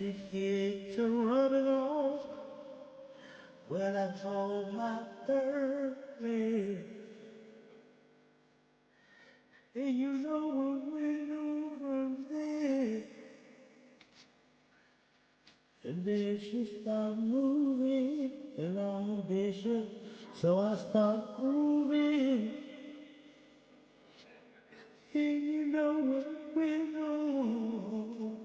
she hit to rub it off when I told my third leg. And you know what went on from there. And then she started moving along the bishop, so I started grooving. And you know what went on.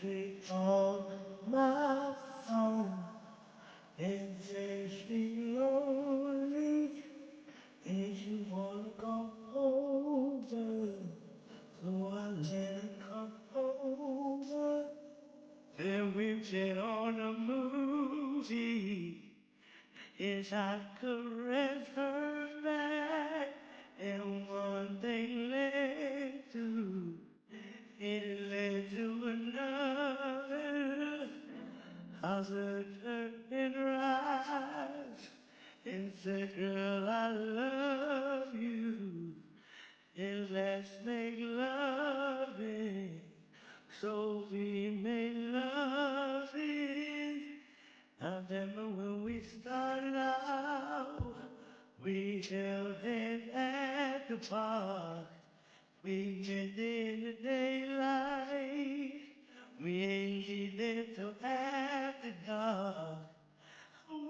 She called my phone and said she lonely and she wanna come over. So I let her come over. Then we went on a movie. Yes, I caressed her back, and one thing led to, it led to another. I looked her in her eyes and said, girl, I love you, and let's make loving. So we made loving. I remember when we started out, we held hands at the park. We met in the daylight. We ain't get there till after dark.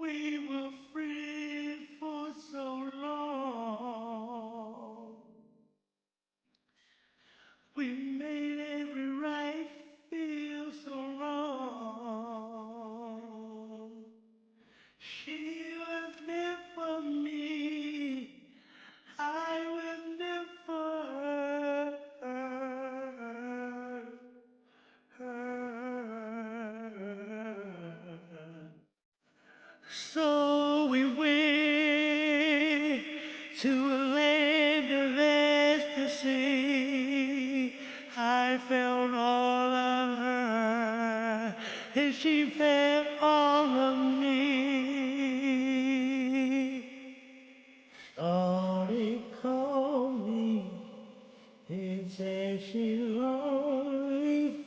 We were friends for so long. We made every right feel so wrong. She was meant for me. I was meant for her. So we went to a land of ecstasy. I felt all of her, and she felt all of me. Shorty called me and said she lonely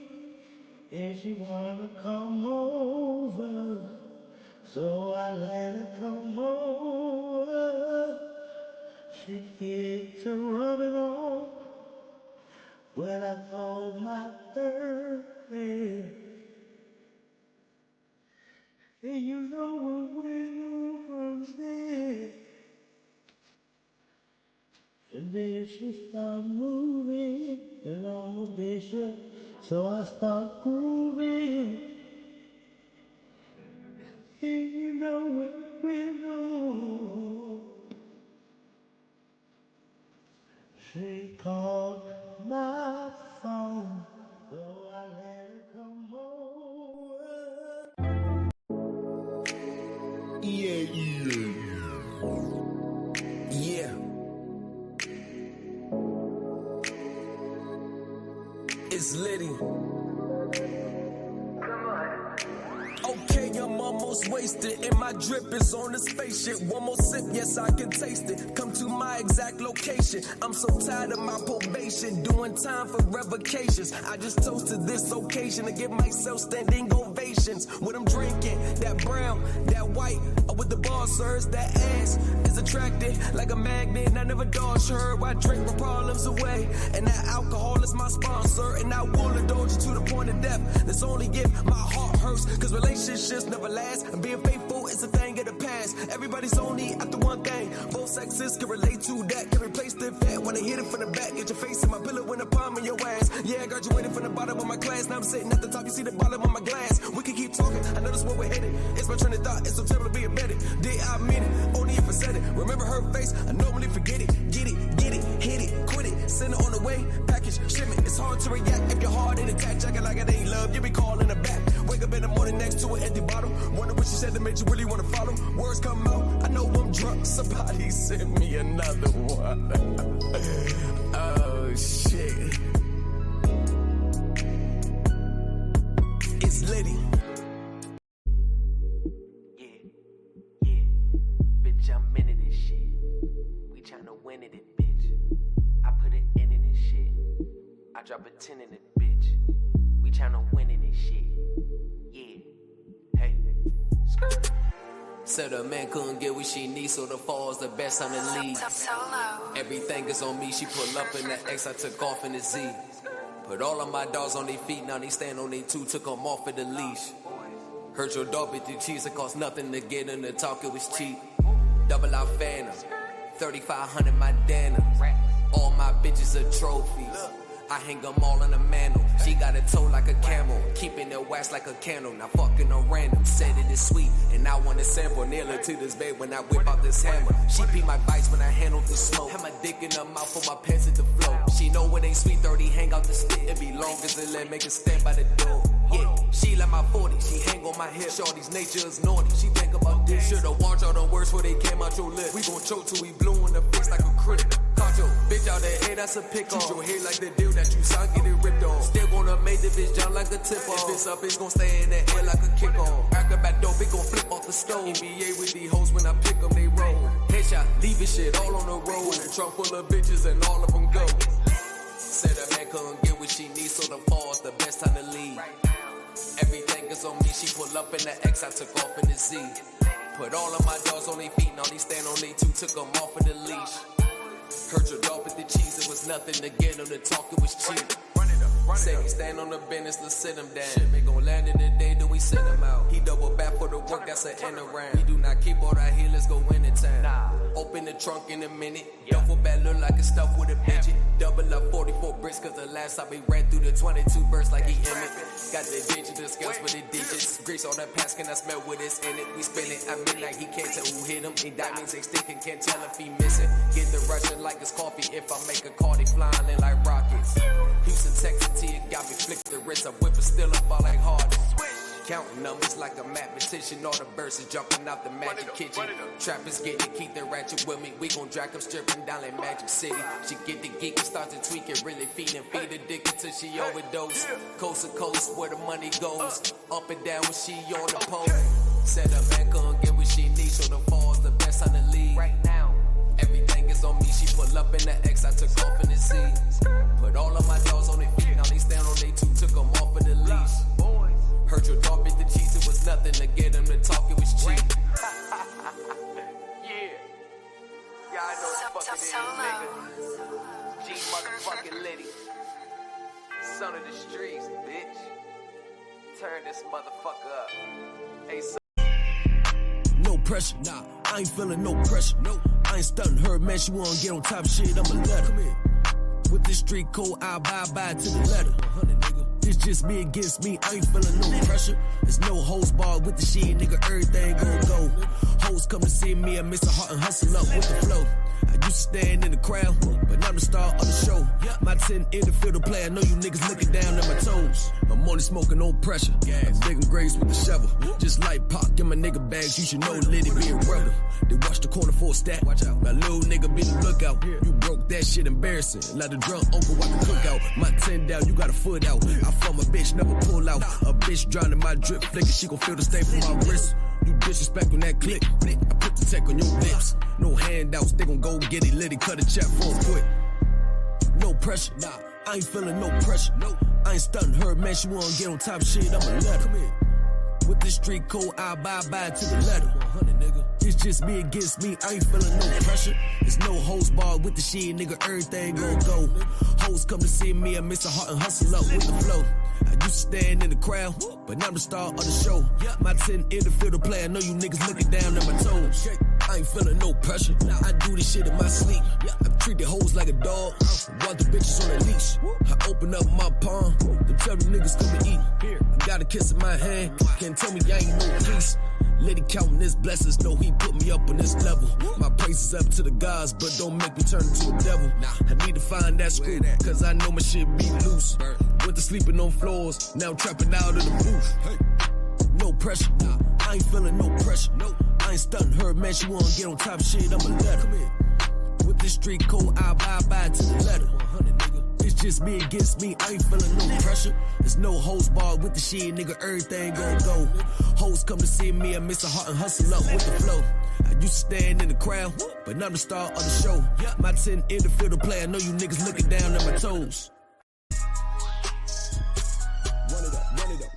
and she wanna come over. So I let her come over. She hit to rub it off when I told my third leg. And you know what went on from there. And then she started moving along the bishop, so I started grooving. And you know what went on. She called my phone, so I let her come over. Yeah. It's Liddy. Okay, I'm almost wasted, and my drip is on the spaceship. One more sip, yes, I can taste it. Come to my exact location. I'm so tired of my probation, doing time for revocations. I just toasted this occasion to give myself standing ovations. What I'm drinking, that brown, that white, with the bar sirs, that ass is attracted like a magnet. I never dodge her, I drink my problems away, and that alcohol is my sponsor, and I will indulge you to the point of death. That's only if my heart hurts, cause relationships never last, and being faithful is a thing of the past. Everybody's only after one thing. Both sexes can relate to that, can replace the fat when I hit it from the back. Get your face in my pillow in the palm of your ass. Yeah, I graduated from the bottom of my class, now I'm sitting at the top, you see the bottom of my glass. We can keep talking, I know that's where we're headed. It's my train of thought, it's so terrible to be embedded. Did I mean it? Only if I said it. Remember her face, I normally forget it. Get it, hit it, quit it. Send it on the way, package, shipment. It's hard to react if your heart ain't attached. Acting like it ain't love, you be calling her back. Wake up in the morning next to an empty bottle. Wonder what she said that made you really wanna follow. Words come out, I know I'm drunk. Somebody send me another one. Oh shit. It's Liddy. Yeah, bitch, I'm into this shit. We tryna win it, bitch. I put it in this shit. I drop a 10 in it, bitch. bitch. We tryna win in this shit. Yeah. Hey. Skirt. Said a man couldn't get what she needs, so the fall is the best time to leave. Everything is on me, she pull up in the X, I took off in the Z. Put all of my dogs on their feet, now they stand on their two, took them off at the leash. Heard your dog bit the cheese, it cost nothing to get in the talk, it was cheap. Double out Phantom, 3,500 my Dana. All my bitches are trophies. I hang them all in a mantle. She got a toe like a camel, keeping it wax like a candle. Now fucking a random, said it is sweet, and I want to sample. Nail her to this bed when I whip out this hammer. She pee my bites when I handle the smoke. Have my dick in her mouth for my pants at the floor. She know it ain't sweet, 30 hang out the stick. It be long as it let make it stand by the door. Yeah, she like my 40, she hang on my hip. Shorty's nature is naughty, she think about this. Should've watched all the words before they came out your lip. We gon' choke till we blue in the face like a critic. Caught your bitch out there, hey, that's a pick off. Shoot your head like the deal that you signed, get it ripped off. Still gonna make the bitch jump like a tip off. If it's up, it's gon' stay in the air like a kick off. Acrobat dope, it gon' flip off the stove. NBA with these hoes, when I pick them, they roll. Headshot, leaving shit all on the road. A trunk full of bitches and all of them go. Said a man couldn't get what she needs, so the fall is the best time to leave. Everything is on me, she pull up in the X, I took off in the Z. Put all of my dogs on their feet, now they stand on their two, took them off of the leash. Heard your dog with the cheese, it was nothing to get him to talk, it was cheap. Say we stand on the business, let's sit him down. Shit, we gon' land in the day, then we send him out. He double back for the work, that's an end around. We do not keep all that here, let's go in town. Open the trunk in a minute. Duffel bag look like it's stuffed with a midget. Double up 44 bricks, cause the last time we ran through the 22 bursts like he Emmett. Got the digital scales for the digits. Grease on the pass, can I smell what is in it? We spin it at midnight, he can't tell who hit him. He diamonds ain't sticking, can't tell if he missing. Get the Russian like it's coffee. If I make a call, they flying in like rockets. Houston, Texas, T, it got me flick the wrist. I whip it still up all like hard. Counting numbers like a mathematician. All the birds is jumping out the magic kitchen. Trappers get it, keep the ratchet with me. We gon' drag them stripping down in Magic City. She get the geek and start to tweak it, really feed the dick until she overdose. Coast to coast where the money goes. Up and down when she on the pole. Said a man couldn't get what she needs, so the fall's the best time to leave. Right now, everything is on me. She pull up in the X, I took off in the Z. Put all of my dogs on their feet, now they stand on their two, took them off of the leash. Heard your dog bit the cheese, it was nothing to get him to talk, it was cheap. Yeah. Yeah, I know what the fuck it is, nigga. G motherfucking Liddy. Son of the streets, bitch. Turn this motherfucker up. Hey, son. No pressure, nah, I ain't feeling no pressure. No, I ain't stunting her, man, she wanna get on top shit, I'ma let her. With this street code, I abide to the letter. It's just me against me, I ain't feeling no pressure. There's no hoes barred with the shit, nigga, everything gon' go. Hoes come to see me, I miss a heart and hustle up with the flow. I used to stand in the crowd, but now I'm the star of the show. My 10 in the field to play, I know you niggas looking down at my toes. I'm only smoking no pressure, I'm digging graves with the shovel. Just like Pac in my nigga bags, you should know Liddy be a rebel. They watch the corner for a stat, my little nigga be the lookout. You broke that shit embarrassing, like the drunk uncle watch the cookout. My 10 down, you got a foot out. I from a bitch, never pull out. A bitch drowning my drip flicker, she gon' feel the stain from my wrist. You disrespect on that click, I put the tech on your lips. No handouts, they gon' go get it Liddy, cut a check for quick. No pressure, nah, I ain't feeling no pressure. No, I ain't stunting her, man, she wanna get on top shit, I'ma let her. With this street code, I abide to the letter. It's just me against me, I ain't feeling no pressure. There's no hoes barred with the shit, nigga, everything gon' go. Hoes come to see me, I miss a heart and hustle up with the flow. I used to stand in the crowd, but now I'm the star of the show. My 10 in the field to play, I know you niggas looking down at my toes. I ain't feeling no pressure, I do this shit in my sleep. I treat the hoes like a dog, want the bitches on a leash. I open up my palm, them tell the niggas come to eat. I got a kiss in my hand, can't tell me I ain't no peace. Liddy counting his blessings, know he put me up on this level. My praise is up to the gods, but don't make me turn into a devil. I need to find that screw, cause I know my shit be loose. Went to sleeping on floors, now I'm trapping out of the booth. No pressure, I ain't feeling no pressure. I ain't stunting her, man, she wanna get on top of shit, I'ma let her. With this street code, I abide to the letter. It's just me against me, I ain't feeling no pressure. There's no hoes barred with the shit, nigga, everything gon' go. Hoes come to see me, I miss a heart and hustle up with the flow. I used to stand in the crowd, but now I'm the star of the show. My 10 in the field to play, I know you niggas looking down at my toes.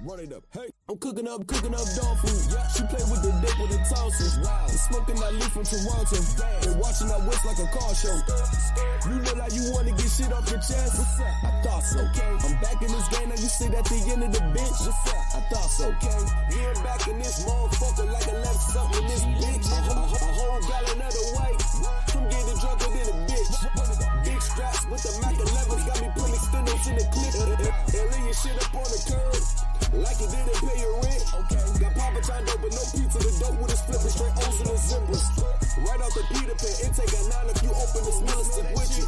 Run it up, hey. I'm cooking up dog food. Yeah. She play with the dick with the tosses. Wow. And smoking that leaf from Toronto. They watching that whisk like a car show. You know like you wanna get shit off your chest. What's up? I thought so. Okay. I'm back in this game, now you sit at the end of the bench. What's up? I thought so. Okay. Yeah, back in this motherfucker like I left something in this bitch. A whole gallon of the white. I'm getting drunker than a bitch. Big straps with the Mac 11s got me putting extendos in the clip. And lay your shit up on the curb. Like you didn't pay your rent. Okay. Got Papa John dope, but no pizza. The dope with a flipping straight O's and the zippers. Right off the Peter Pan, intake at 9 if you open the smell and stick with you.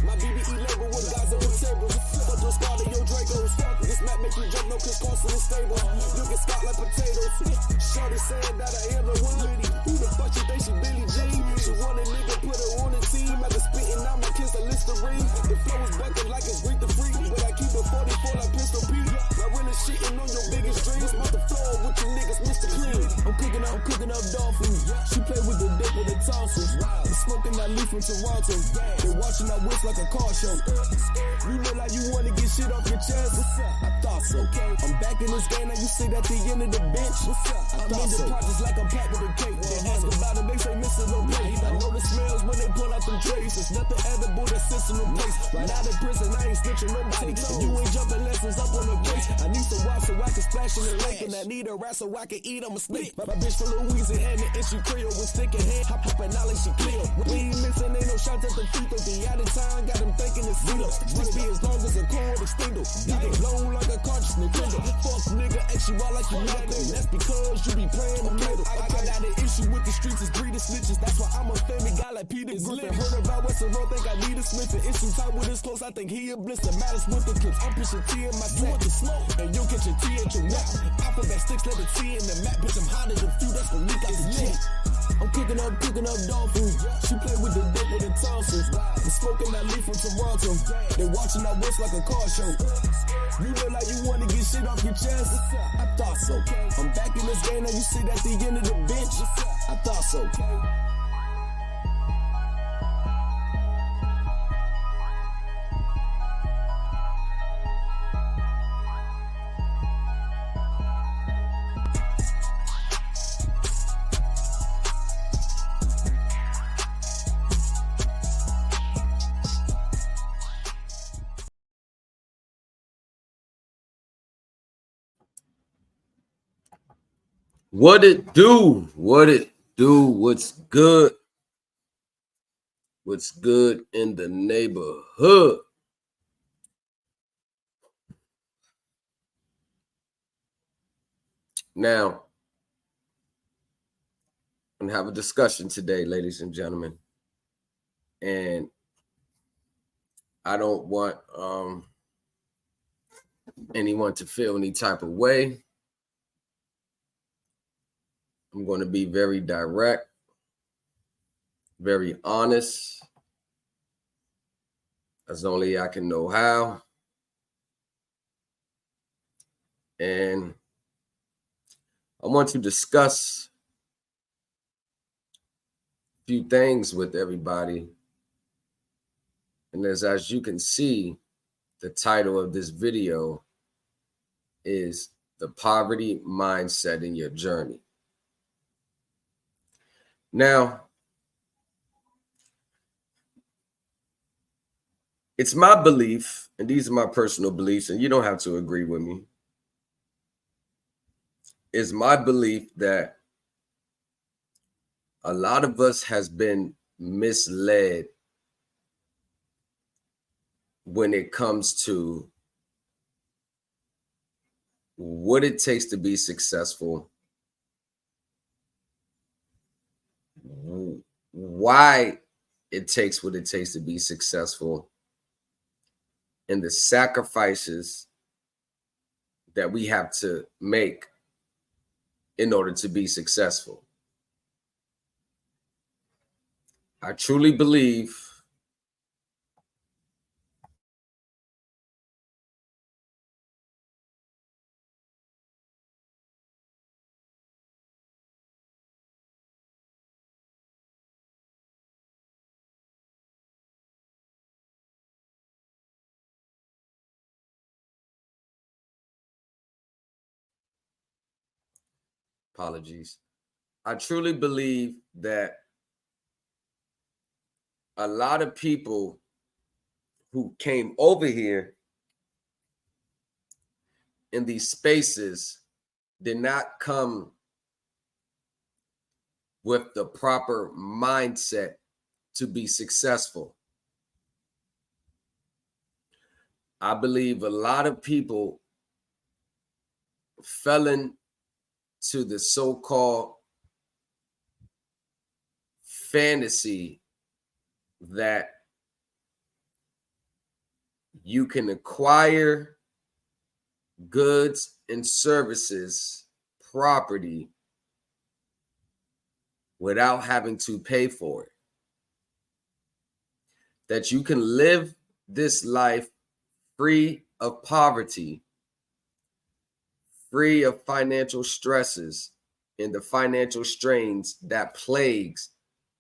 My BBE label with guys on the table. Fuck your squad of your Dracos. This map make you jump, no cause constant and stable. You get scout like potatoes. Shorty saying that I am the one. Who the fuck you think she Billie Jean? She want a nigga, put her on the team. After spitting out my kiss, a Listerine. The flow is bucket like it's Greek the Freak. But I keep it 44 like Pistol Pete. Not really shitting on your biggest dreams. About the floor with you niggas, Mr. Clean. I'm cooking up dog food. She play with the dick with the tosses. I'm smoking that leaf from Toronto. They watching that whisk like a car show. You know like you wanna get shit off your chest. What's up? I thought so. Okay. I'm back in this game, now you sit at the end of the bench. What's up? I'm in the projects like I'm packed with a cake. They ask about it, they say missing no plate. I know the smells when they pull out them trays. There's nothing edible that sits in the place. Right out of prison, I ain't snitching nobody. And you ain't jumping lessons up on the base. I need some water so I can splash in the lake. And I need a rat so I can eat, I'm a snake. My bitch for Louisiana and she Creole with stick and hand. Hopping out like she clear. We ain't mixing, ain't no shots at the feet. Though the out of time got them thinking it's zero. This be as long as a cord extender. You get blown like a cartridge Nintendo. Fuck nigga, X you out like you nothing. That's because you be playing the middle. I got an issue with the streets, it's breeding snitches. That's why I'm a family guy like Peter Griffin. Heard about Western Road, think I need a Smith. And issue time with his close, I think he a blister. Matters with the clips, I'm pushing T in my tank. You want the smoke, and you'll catch a T at your nap. Alphabet sticks, let the T in the map. Bitch, I'm hotter than few, that's gonna leak out the jet. I'm cooking up dog food. She play with the dick with the tosses. I'm smoking that leaf from Toronto. They watching that whisk like a car show. You know like you wanna get shit off your chest. I thought so. I'm back in this game, now you sit at the end of the bench. I thought so. What it do? What it do? What's good? What's good in the neighborhood? Now, I'm gonna have a discussion today, ladies and gentlemen. And I don't want anyone to feel any type of way. I'm going to be very direct, very honest, as only I can know how. And I want to discuss a few things with everybody. And as you can see, the title of this video is The Poverty Mindset in Your Journey. Now, it's my belief, and these are my personal beliefs, and you don't have to agree with me. It's my belief that a lot of us has been misled when it comes to what it takes to be successful, why it takes what it takes to be successful, and the sacrifices that we have to make in order to be successful. I truly believe Apologies. I truly believe that a lot of people who came over here in these spaces did not come with the proper mindset to be successful. I believe a lot of people fell into the so-called fantasy that you can acquire goods and services, property, without having to pay for it. That you can live this life free of poverty, free of financial stresses and the financial strains that plagues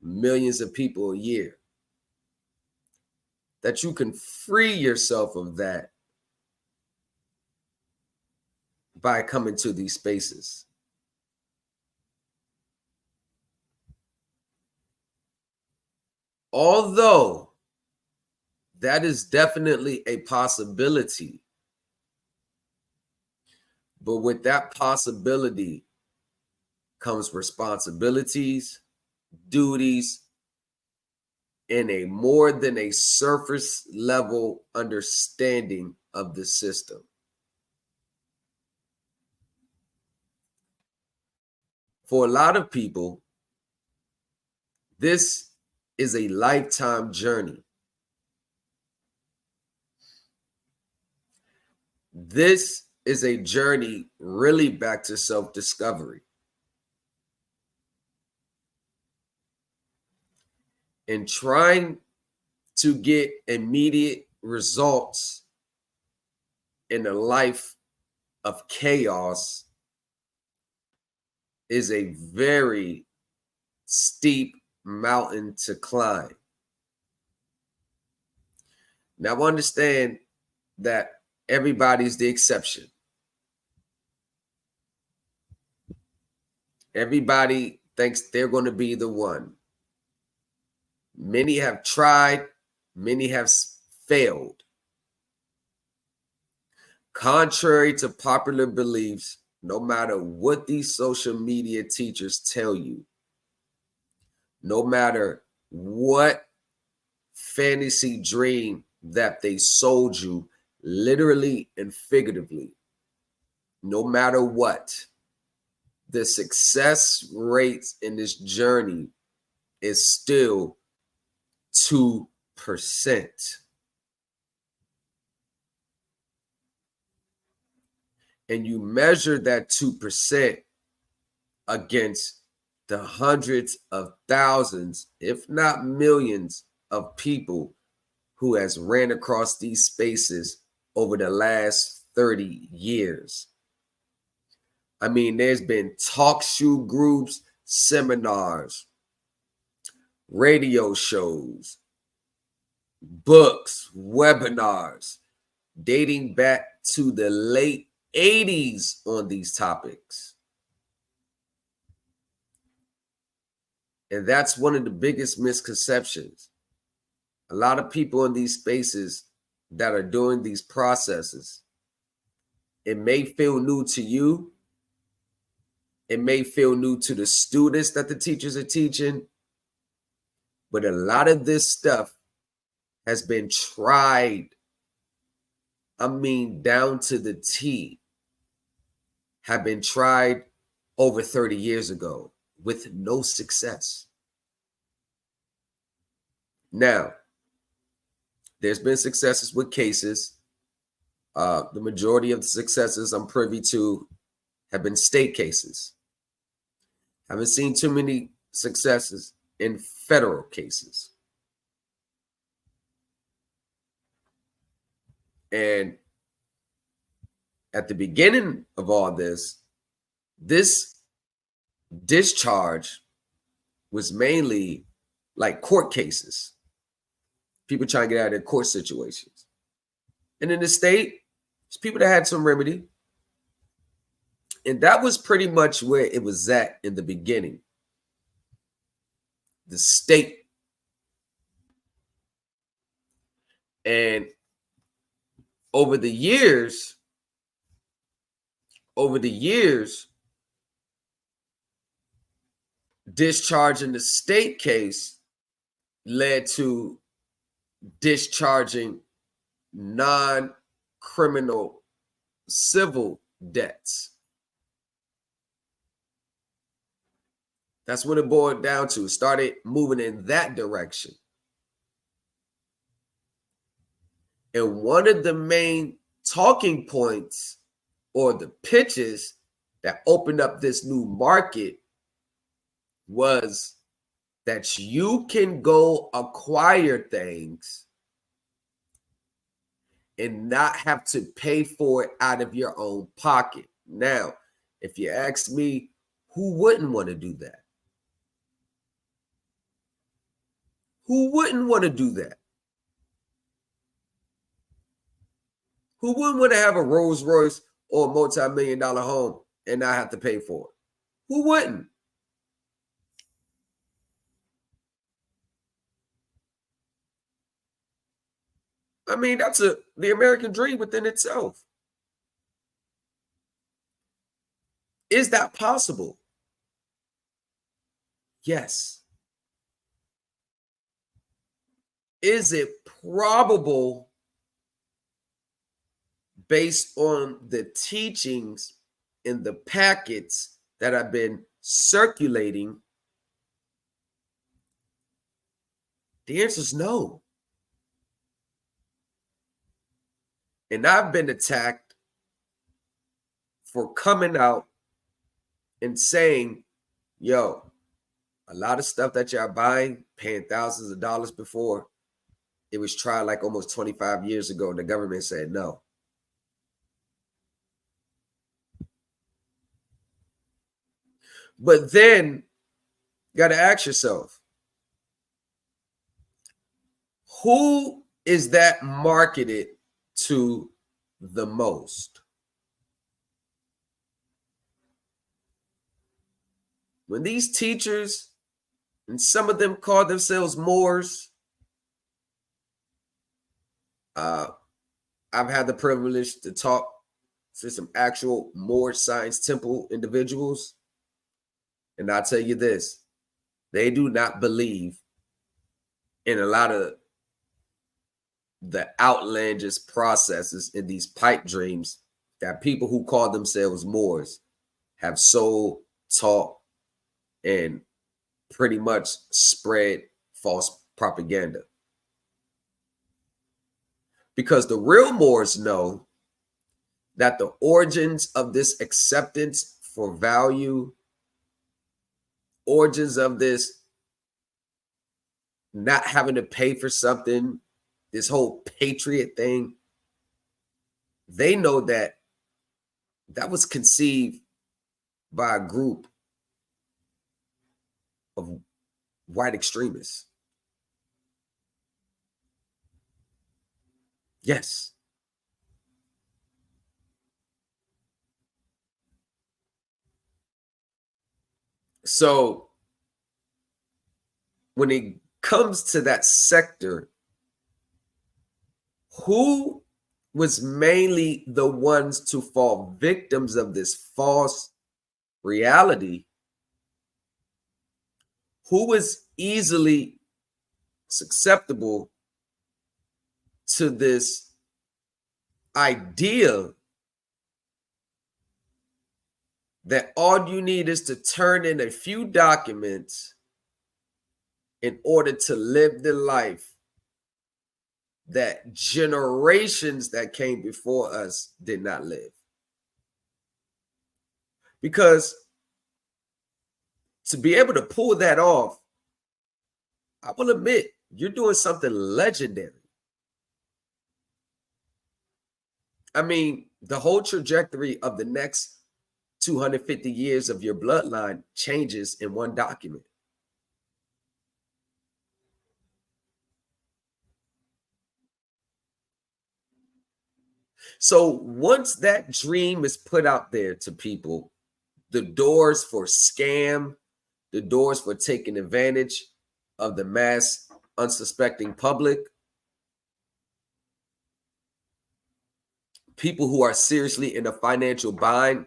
millions of people a year. That you can free yourself of that by coming to these spaces. Although that is definitely a possibility, but with that possibility comes responsibilities, duties, and a more than a surface level understanding of the system. For a lot of people, this is a lifetime journey. This is a journey really back to self-discovery. And trying to get immediate results in a life of chaos is a very steep mountain to climb. Now, understand that everybody's the exception. Everybody thinks they're going to be the one. Many have tried, many have failed. Contrary to popular beliefs, no matter what these social media teachers tell you, no matter what fantasy dream that they sold you, literally and figuratively, no matter what, the success rates in this journey is still 2%. And you measure that 2% against the hundreds of thousands, if not millions, of people who has ran across these spaces over the last 30 years. I mean, there's been talk show groups, seminars, radio shows, books, webinars, dating back to the late 80s on these topics. And that's one of the biggest misconceptions. A lot of people in these spaces that are doing these processes, it may feel new to you. It may feel new to the students that the teachers are teaching, but a lot of this stuff has been tried. I mean, down to the T, have been tried over 30 years ago with no success. Now, there's been successes with cases. The majority of the successes I'm privy to have been state cases. Haven't seen too many successes in federal cases. And at the beginning of all this discharge was mainly like court cases. People trying to get out of their court situations. And in the state, it's people that had some remedy. And that was pretty much where it was at in the beginning. The state. And over the years, discharging the state case led to discharging non-criminal civil debts. That's what it boiled down to. It started moving in that direction. And one of the main talking points or the pitches that opened up this new market was that you can go acquire things and not have to pay for it out of your own pocket. Now, if you ask me, who wouldn't want to do that? Who wouldn't want to do that? Who wouldn't want to have a Rolls Royce or a multi-million-dollar home and not have to pay for it? Who wouldn't? I mean, that's the American dream within itself. Is that possible? Yes. Is it probable based on the teachings in the packets that have been circulating? The answer is no. And I've been attacked for coming out and saying, yo, a lot of stuff that y'all buying, paying thousands of dollars before, it was tried like almost 25 years ago, and the government said no. But then you got to ask yourself, who is that marketed to the most? When these teachers, and some of them call themselves Moors, I've had the privilege to talk to some actual Moor Science Temple individuals. And I'll tell you this, they do not believe in a lot of the outlandish processes in these pipe dreams that people who call themselves Moors have sold, taught, and pretty much spread false propaganda. Because the real Moors know that the origins of this acceptance for value, origins of this not having to pay for something, this whole patriot thing, they know that that was conceived by a group of white extremists. Yes. So when it comes to that sector, who was mainly the ones to fall victims of this false reality? Who was easily susceptible to this idea that all you need is to turn in a few documents in order to live the life that generations that came before us did not live? Because to be able to pull that off, I will admit, you're doing something legendary. I mean, the whole trajectory of the next 250 years of your bloodline changes in one document. So once that dream is put out there to people, the doors for scam, the doors for taking advantage of the mass unsuspecting public, people who are seriously in a financial bind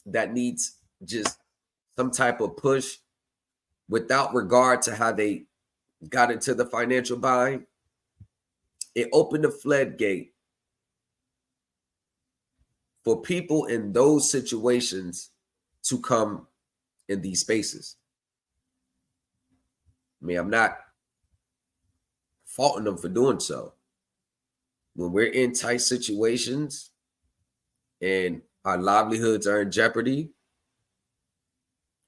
that needs just some type of push without regard to how they got into the financial bind. It opened the floodgate for people in those situations to come in these spaces. I mean, I'm not faulting them for doing so. When we're in tight situations and our livelihoods are in jeopardy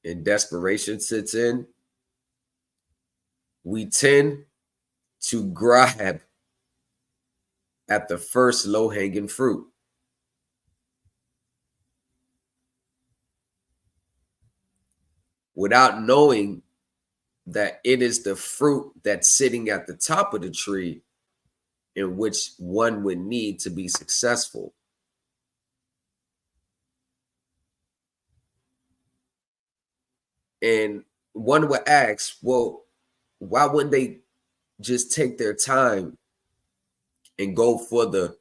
and desperation sits in, we tend to grab at the first low-hanging fruit. Without knowing that it is the fruit that's sitting at the top of the tree in which one would need to be successful. And one would ask, well, why wouldn't they just take their time and go for the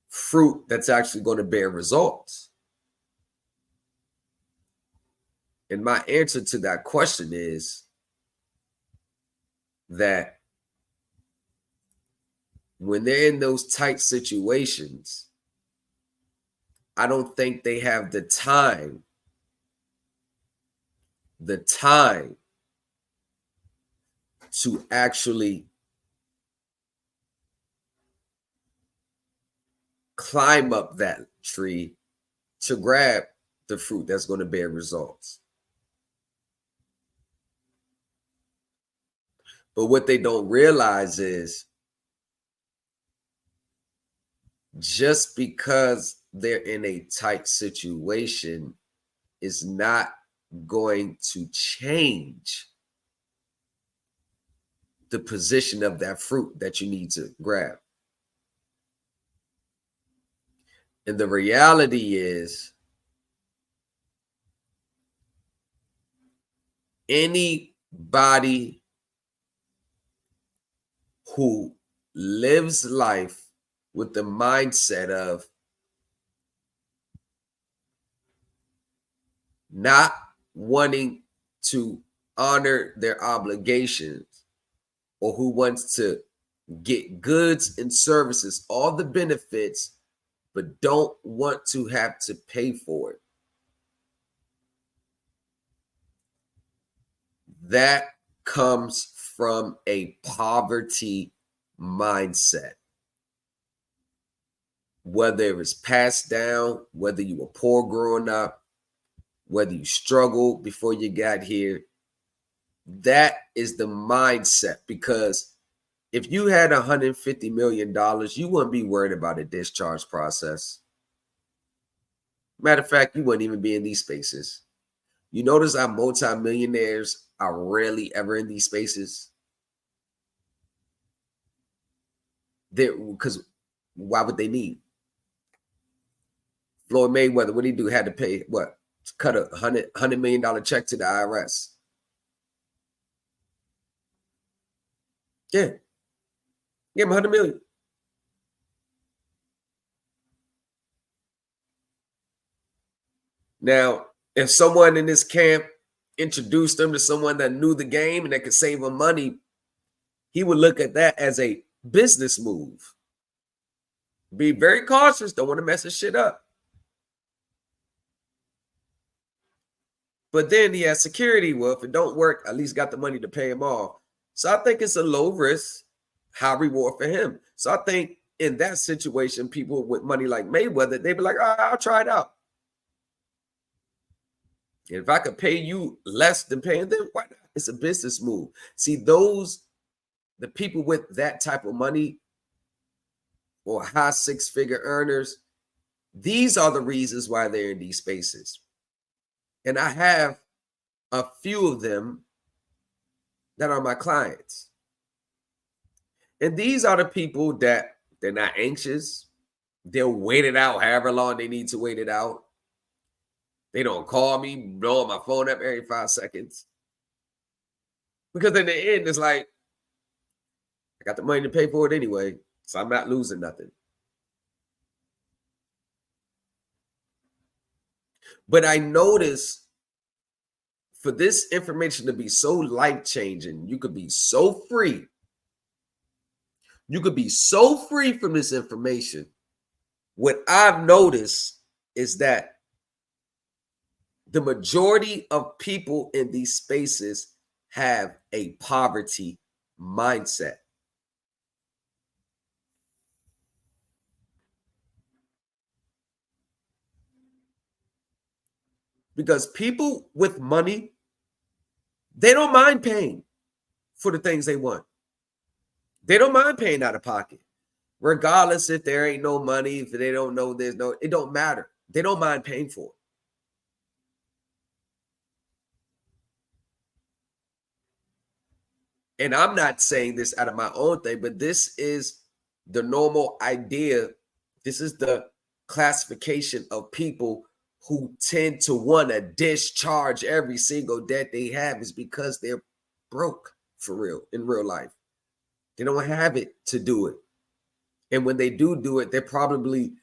fruit that's actually going to bear results? And my answer to that question is that when they're in those tight situations, I don't think they have the time to actually climb up that tree to grab the fruit that's going to bear results. But what they don't realize is just because they're in a tight situation is not going to change the position of that fruit that you need to grab. And the reality is, anybody who lives life with the mindset of not wanting to honor their obligations, or who wants to get goods and services, all the benefits, but don't want to have to pay for it, that comes from a poverty mindset. Whether it was passed down, whether you were poor growing up, whether you struggled before you got here, that is the mindset. Because if you had $150 million, you wouldn't be worried about a discharge process. Matter of fact, you wouldn't even be in these spaces. You notice our multimillionaires are rarely ever in these spaces. Because why would they need? Floyd Mayweather, what did he do? Had to pay what? Cut a $100 million check to the IRS. Yeah. Give him $100 million. Now, if someone in this camp introduced them to someone that knew the game and that could save them money, he would look at that as a business move. Be very cautious. Don't want to mess his shit up. But then he has security. Well, if it don't work, at least got the money to pay him off. So I think it's a low risk, high reward for him. So I think in that situation, people with money like Mayweather, they'd be like, all right, I'll try it out. And if I could pay you less than paying them, why not? It's a business move. See, the people with that type of money or high six-figure earners, these are the reasons why they're in these spaces. And I have a few of them that are my clients. And these are the people that they're not anxious. They'll wait it out however long they need to wait it out. They don't call me, blowing my phone up every 5 seconds. Because in the end, it's like, I got the money to pay for it anyway, so I'm not losing nothing. But I notice for this information to be so life-changing, you could be so free. You could be so free from this information. What I've noticed is that the majority of people in these spaces have a poverty mindset. Because people with money, they don't mind paying for the things they want. They don't mind paying out of pocket. Regardless if there ain't no money, if they don't know there's no, it don't matter. They don't mind paying for it. And I'm not saying this out of my own thing, but this is the normal idea. This is the classification of people who tend to want to discharge every single debt they have is because they're broke for real, in real life. They don't have it to do it. And when they do it, they're probably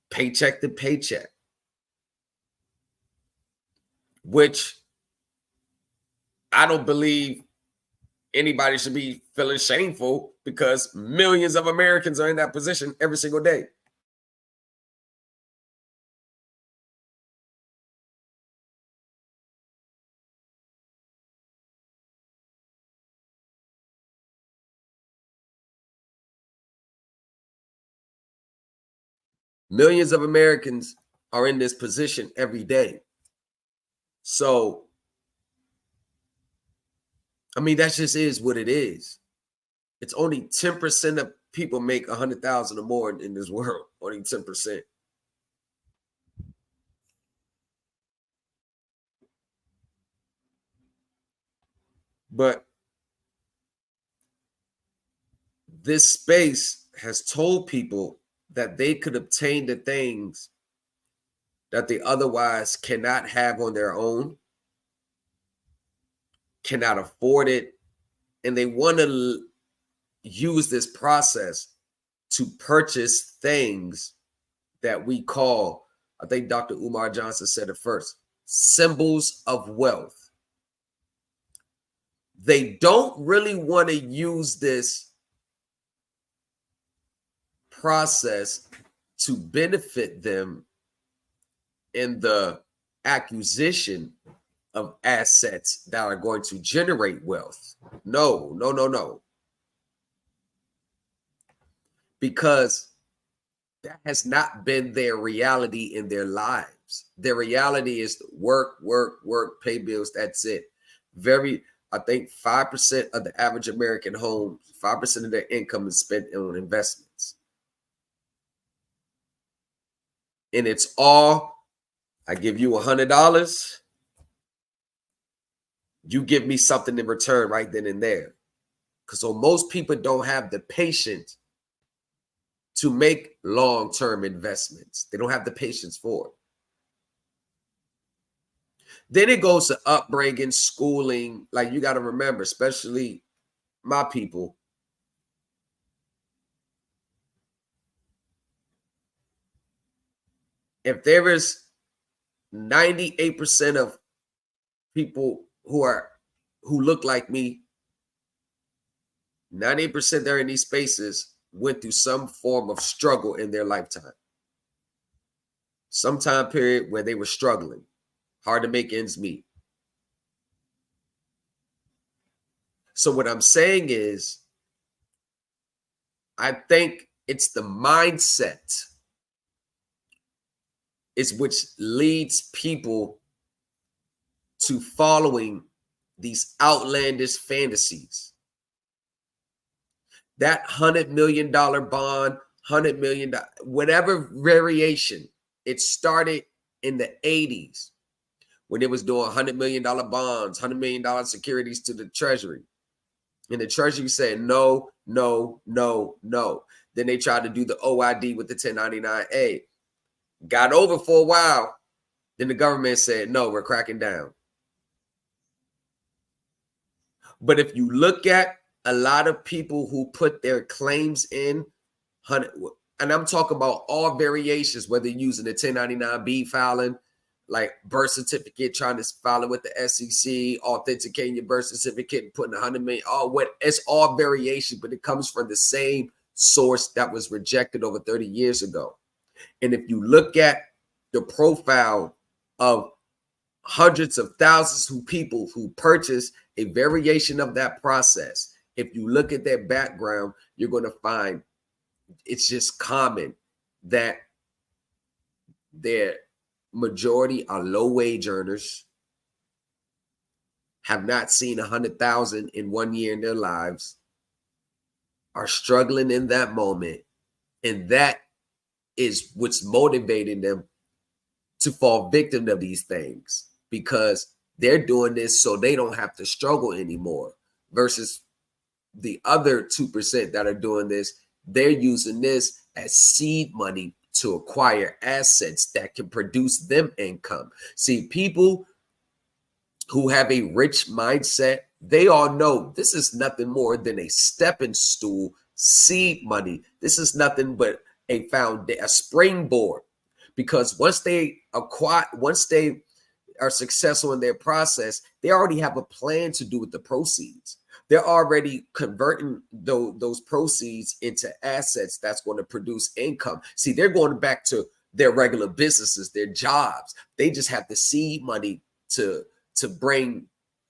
paycheck to paycheck, which I don't believe anybody should be feeling shameful because millions of Americans are in that position every single day. Millions of Americans are in this position every day. So, I mean, that just is what it is. It's only 10% of people make 100,000 or more in this world. Only 10%. But this space has told people that they could obtain the things that they otherwise cannot have on their own, cannot afford it, and they want to use this process to purchase things that we call, I think Dr. Umar Johnson said it first, symbols of wealth. They don't really want to use this process to benefit them in the acquisition of assets that are going to generate wealth. No. Because that has not been their reality in their lives. Their reality is work, pay bills. That's it. I think 5% of the average American home, 5% of their income is spent on investments. And it's all, I give you $100, you give me something in return right then and there. Because so most people don't have the patience to make long-term investments. They don't have the patience for it. Then it goes to upbringing, schooling. Like, you got to remember, especially my people, if there is 98% of people who look like me, 98% they're in these spaces went through some form of struggle in their lifetime. Some time period where they were struggling, hard to make ends meet. So what I'm saying is, I think it's the mindset is which leads people to following these outlandish fantasies. That $100 million bond, $100 million, whatever variation, it started in the 80s when it was doing $100 million bonds, $100 million securities to the Treasury. And the Treasury said, no. Then they tried to do the OID with the 1099A. Got over for a while. Then the government said, no, we're cracking down. But if you look at a lot of people who put their claims in, and I'm talking about all variations, whether you're using the 1099B filing, like birth certificate, trying to file it with the SEC, authenticating your birth certificate and putting 100 million, it's all variation, but it comes from the same source that was rejected over 30 years ago. And if you look at the profile of hundreds of thousands of people who purchase a variation of that process, if you look at their background, you're going to find it's just common that their majority are low wage earners, have not seen 100,000 in 1 year in their lives, are struggling in that moment. And that is what's motivating them to fall victim of these things, because they're doing this so they don't have to struggle anymore, versus the other 2% that are doing this. They're using this as seed money to acquire assets that can produce them income. See, people who have a rich mindset, they all know this is nothing more than a stepping stool, seed money. This is nothing but a springboard, because once they are successful in their process, they already have a plan to do with the proceeds. They're already converting those proceeds into assets that's going to produce income. See, they're going back to their regular businesses, their jobs. They just have the seed money to bring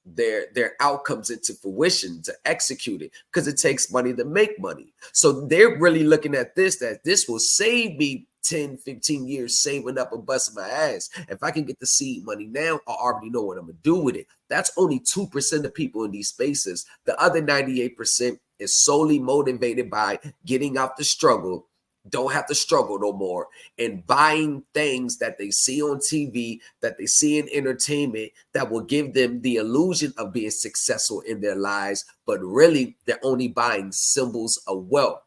their outcomes into fruition, to execute it, because it takes money to make money. So they're really looking at this, that this will save me 10, 15 years saving up and busting my ass. If I can get the seed money now, I already know what I'm going to do with it. That's only 2% of people in these spaces. The other 98% is solely motivated by getting out the struggle, don't have to struggle no more, and buying things that they see on TV, that they see in entertainment, that will give them the illusion of being successful in their lives. But really, they're only buying symbols of wealth.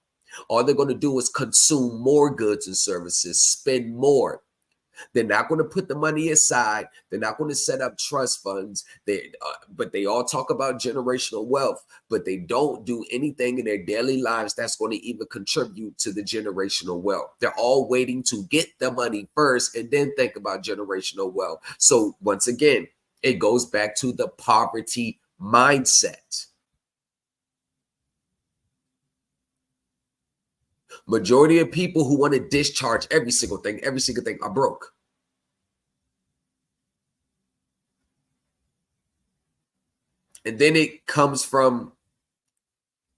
All they're going to do is consume more goods and services, spend more. They're not going to put the money aside. They're not going to set up trust funds. But they all talk about generational wealth, but they don't do anything in their daily lives that's going to even contribute to the generational wealth. They're all waiting to get the money first and then think about generational wealth. So once again, it goes back to the poverty mindset. Majority of people who want to discharge every single thing are broke. And then it comes from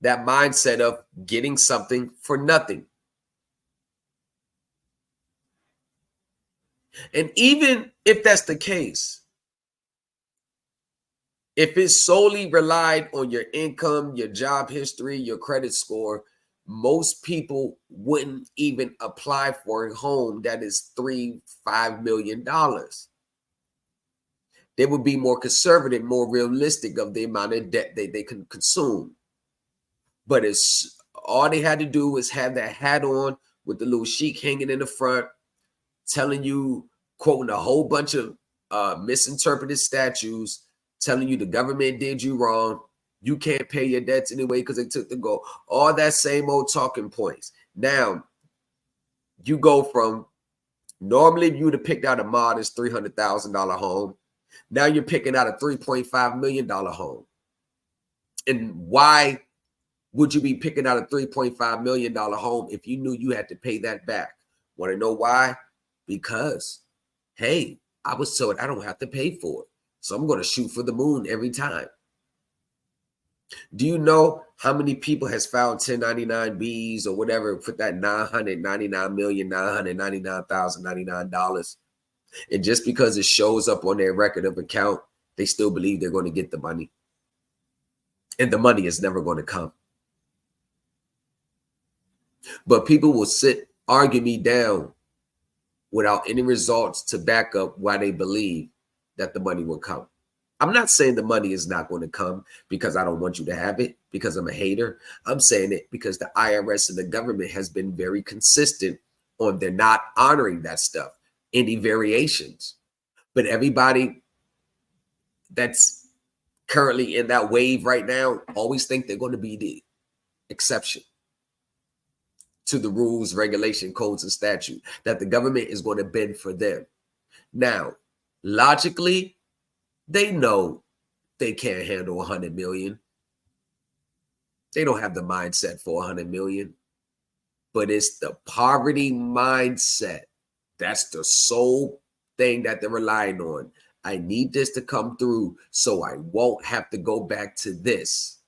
that mindset of getting something for nothing. And even if that's the case, if it's solely relied on your income, your job history, your credit score, most people wouldn't even apply for a home that is $3-5 million. They would be more conservative, more realistic of the amount of debt they can consume. But it's all they had to do was have that hat on with the little sheik hanging in the front, telling you, quoting a whole bunch of misinterpreted statutes, telling you the government did you wrong. You can't pay your debts anyway because they took the gold. All that same old talking points. Now, you go from, normally if you would have picked out a modest $300,000 home, now you're picking out a $3.5 million home. And why would you be picking out a $3.5 million home if you knew you had to pay that back? Want to know why? Because, hey, I was told I don't have to pay for it. So I'm going to shoot for the moon every time. Do you know how many people has filed 1099Bs or whatever, put that $999,999,099? And just because it shows up on their record of account, they still believe they're going to get the money. And the money is never going to come. But people will argue me down without any results to back up why they believe that the money will come. I'm not saying the money is not going to come because I don't want you to have it, because I'm a hater. I'm saying it because the IRS and the government has been very consistent on they're not honoring that stuff. Any variations. But everybody that's currently in that wave right now always think they're going to be the exception to the rules, regulation, codes, and statute, that the government is going to bend for them. Now, logically, they know they can't handle 100 million. They don't have the mindset for 100 million, but it's the poverty mindset. That's the sole thing that they're relying on. I need this to come through so I won't have to go back to this.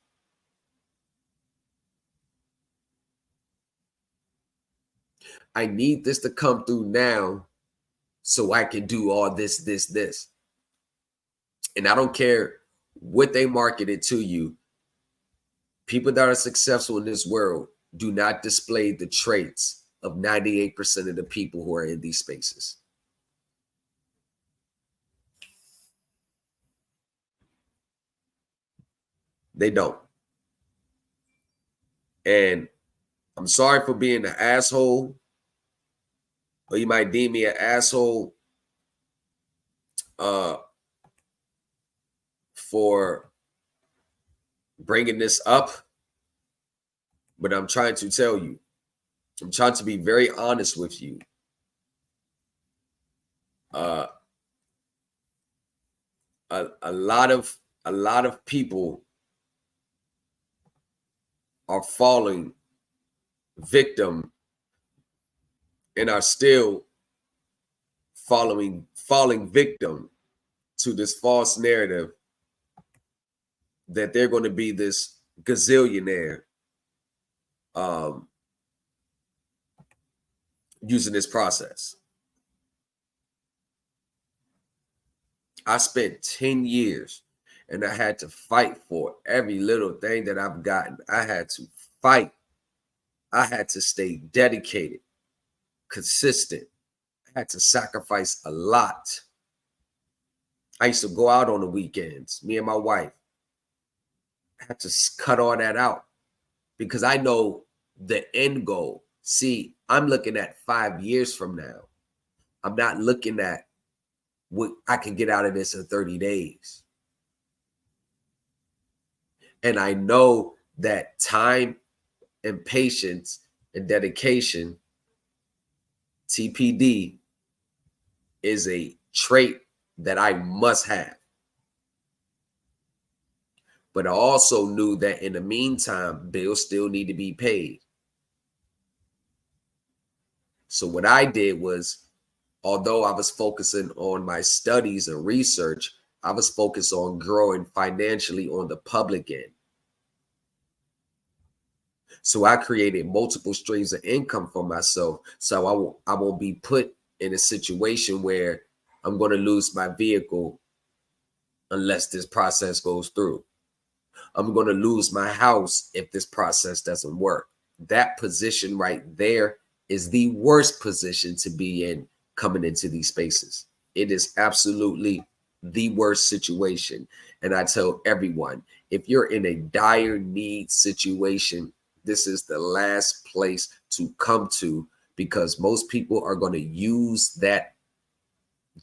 I need this to come through now so I can do all this, this. And I don't care what they market it to you. People that are successful in this world do not display the traits of 98% of the people who are in these spaces. They don't. And I'm sorry for being an asshole, or you might deem me an asshole for bringing this up, but I'm trying to tell you, I'm trying to be very honest with you. A lot of people are falling victim and are still falling victim to this false narrative that they're going to be this gazillionaire using this process. I spent 10 years and I had to fight for every little thing that I've gotten. I had to fight. I had to stay dedicated, consistent. I had to sacrifice a lot. I used to go out on the weekends, me and my wife. I had to cut all that out because I know the end goal. See, I'm looking at 5 years from now. I'm not looking at what I can get out of this in 30 days. And I know that time and patience and dedication, TPD, is a trait that I must have. But I also knew that in the meantime, bills still need to be paid. So what I did was, although I was focusing on my studies and research, I was focused on growing financially on the public end. So I created multiple streams of income for myself. So I won't be put in a situation where I'm going to lose my vehicle unless this process goes through. I'm going to lose my house if this process doesn't work. That position right there is the worst position to be in coming into these spaces. It is absolutely the worst situation. And I tell everyone, if you're in a dire need situation, this is the last place to come to, because most people are going to use that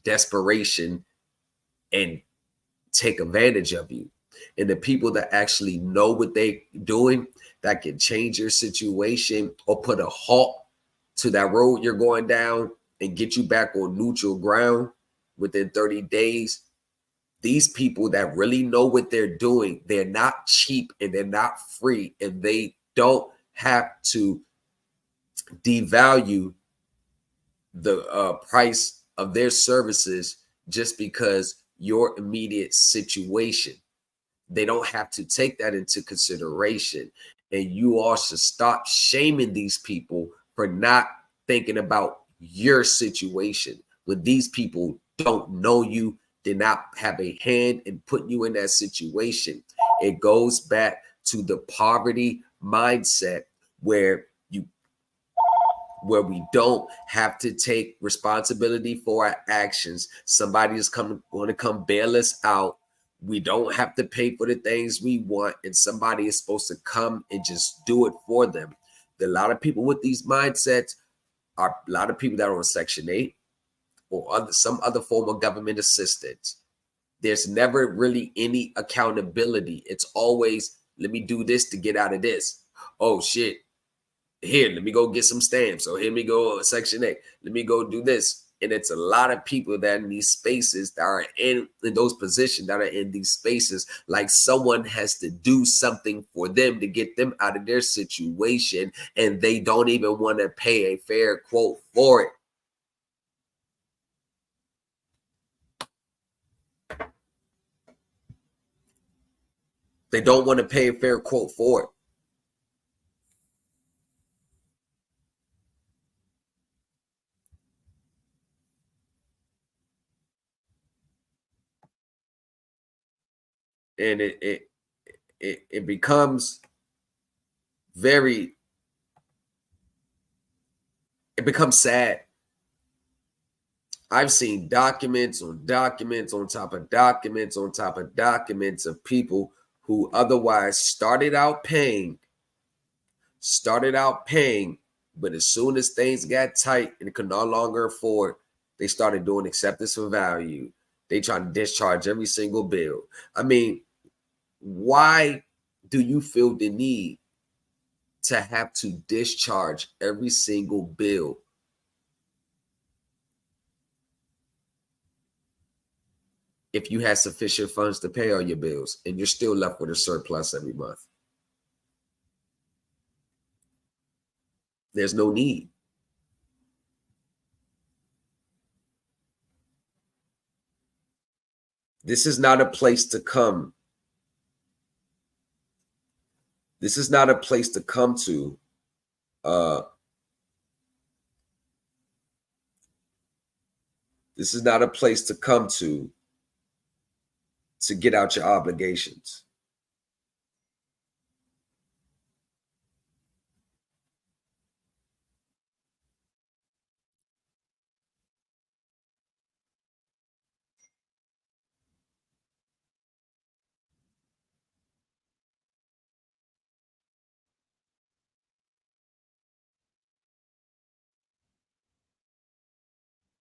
desperation and take advantage of you. And the people that actually know what they're doing, that can change your situation or put a halt to that road you're going down and get you back on neutral ground within 30 days. These people that really know what they're doing, they're not cheap and they're not free, and they don't have to devalue the price of their services just because your immediate situation. They don't have to take that into consideration. And you all should stop shaming these people for not thinking about your situation. When these people don't know you, did not have a hand in putting you in that situation. It goes back to the poverty mindset where we don't have to take responsibility for our actions. Somebody is going to come bail us out. We don't have to pay for the things we want, and somebody is supposed to come and just do it for them. A lot of people with these mindsets are a lot of people that are on Section 8 or some other form of government assistance, there's never really any accountability. It's always, let me do this to get out of this. Oh shit, here, let me go get some stamps. Or here me go Section 8. Let me go do this. And it's a lot of people that in these spaces that are in those positions, that are in these spaces, like someone has to do something for them to get them out of their situation, and they don't even want to pay a fair quote for it. They don't want to pay a fair quote for it. And it becomes very, it becomes sad. I've seen documents on documents on top of documents on top of documents of people who otherwise started out paying, but as soon as things got tight and could no longer afford, they started doing acceptance for value. They trying to discharge every single bill. I mean, why do you feel the need to have to discharge every single bill? If you had sufficient funds to pay all your bills and you're still left with a surplus every month. There's no need. This is not a place to come. This is not a place to come to. This is not a place to come to get out your obligations.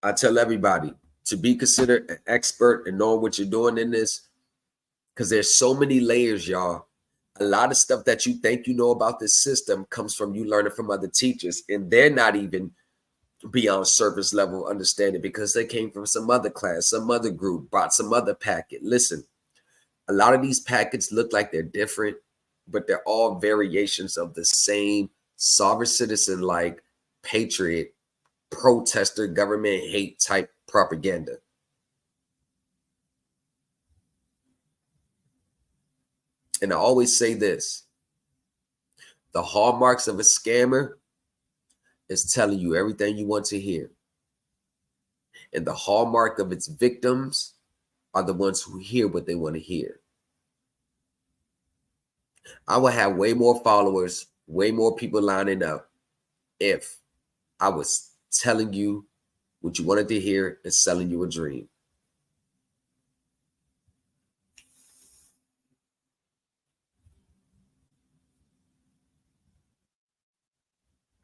I tell everybody to be considered an expert and knowing what you're doing in this, because there's so many layers, y'all. A lot of stuff that you think you know about this system comes from you learning from other teachers, and they're not even beyond surface level understanding because they came from some other class, some other group, brought some other packet. Listen, a lot of these packets look like they're different, but they're all variations of the same sovereign citizen, like patriot, protester, government hate type propaganda. And I always say this: the hallmarks of a scammer is telling you everything you want to hear. And the hallmark of its victims are the ones who hear what they want to hear. I would have way more followers, way more people lining up if I was telling you what you wanted to hear and selling you a dream.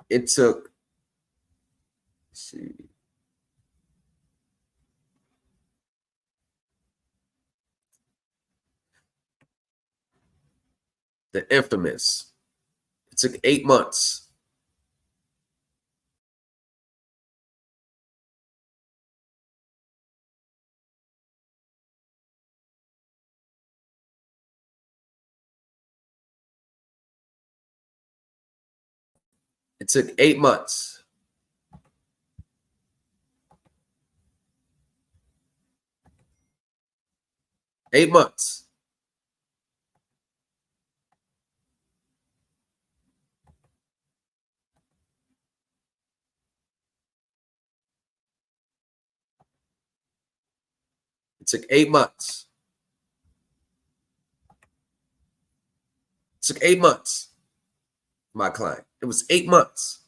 It took, let's see, the infamous. It took 8 months. It took 8 months. Eight months. It took 8 months. It took 8 months. My client. It was 8 months.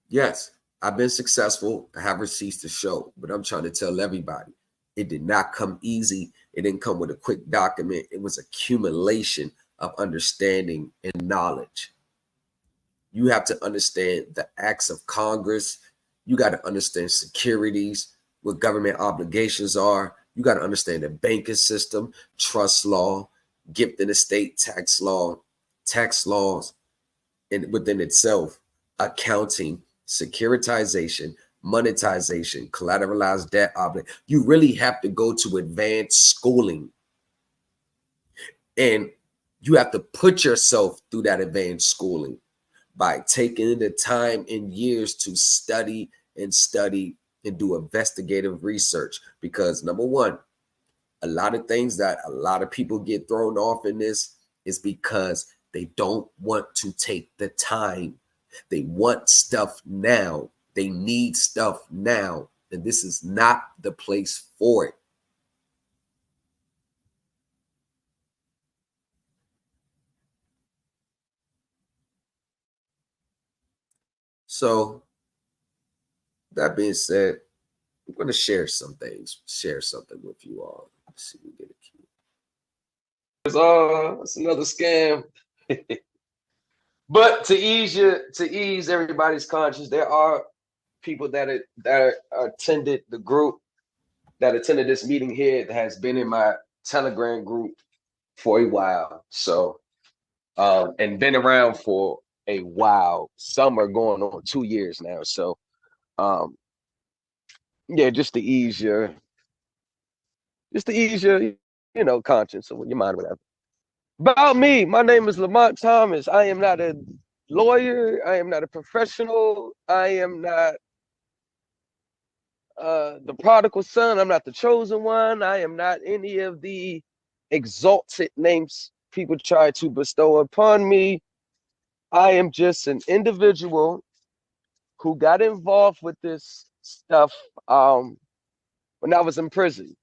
Yes, I've been successful. I have receipts to show, but I'm trying to tell everybody it did not come easy. It didn't come with a quick document. It was accumulation of understanding and knowledge. You have to understand the acts of Congress. You got to understand securities, what government obligations are. You got to understand the banking system, trust law, gift and estate tax laws, and within itself, accounting, securitization, monetization, collateralized debt obligation. You really have to go to advanced schooling, and you have to put yourself through that advanced schooling by taking the time and years to study and do investigative research. Because number one, a lot of things that a lot of people get thrown off in this is because they don't want to take the time. They want stuff now. They need stuff now. And this is not the place for it. So that being said, I'm going to share some things, share something with you all. Let's see if we get a cue. It's another scam. But to ease everybody's conscience, there are people that attended the group, that attended this meeting here, that has been in my Telegram group for a while. So, and been around for a while. Some are going on 2 years now. So, yeah, just to ease your, conscience or your mind, whatever. About me, my name is Lamont Thomas. I am not a lawyer. I am not a professional. I am not the prodigal son. I'm not the chosen one. I am not any of the exalted names people try to bestow upon me. I am just an individual who got involved with this stuff when I was in prison.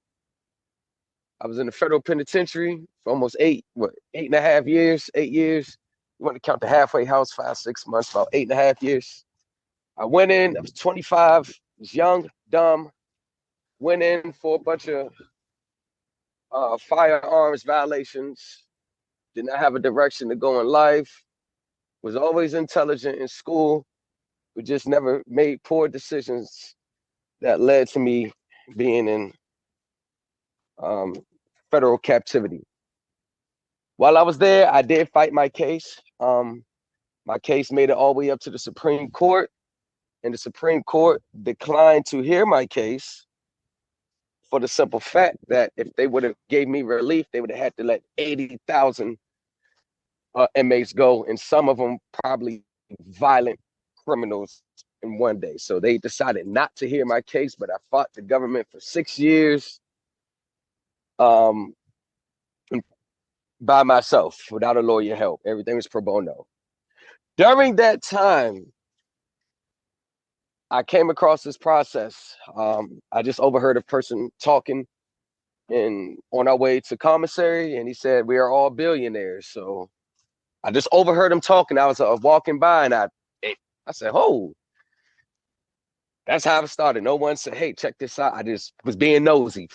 I was in the federal penitentiary for almost 8.5 years, 8 years. You want to count the halfway house, 5, 6 months, about 8.5 years. I went in, I was 25, was young, dumb, went in for a bunch of firearms violations, did not have a direction to go in life, was always intelligent in school, but just never made poor decisions that led to me being in federal captivity. While I was there, I did fight my case. My case made it all the way up to the Supreme Court, and the Supreme Court declined to hear my case for the simple fact that if they would have gave me relief, they would have had to let 80,000 inmates go, and some of them probably violent criminals in one day. So they decided not to hear my case, but I fought the government for 6 years by myself without a lawyer help. Everything was pro bono. During that time, I came across this process. I just overheard a person talking on our way to commissary, and he said, "We are all billionaires." So I just overheard him talking. I was walking by, and I said, "Oh, that's how it started." No one said, "Hey, check this out." I just was being nosy.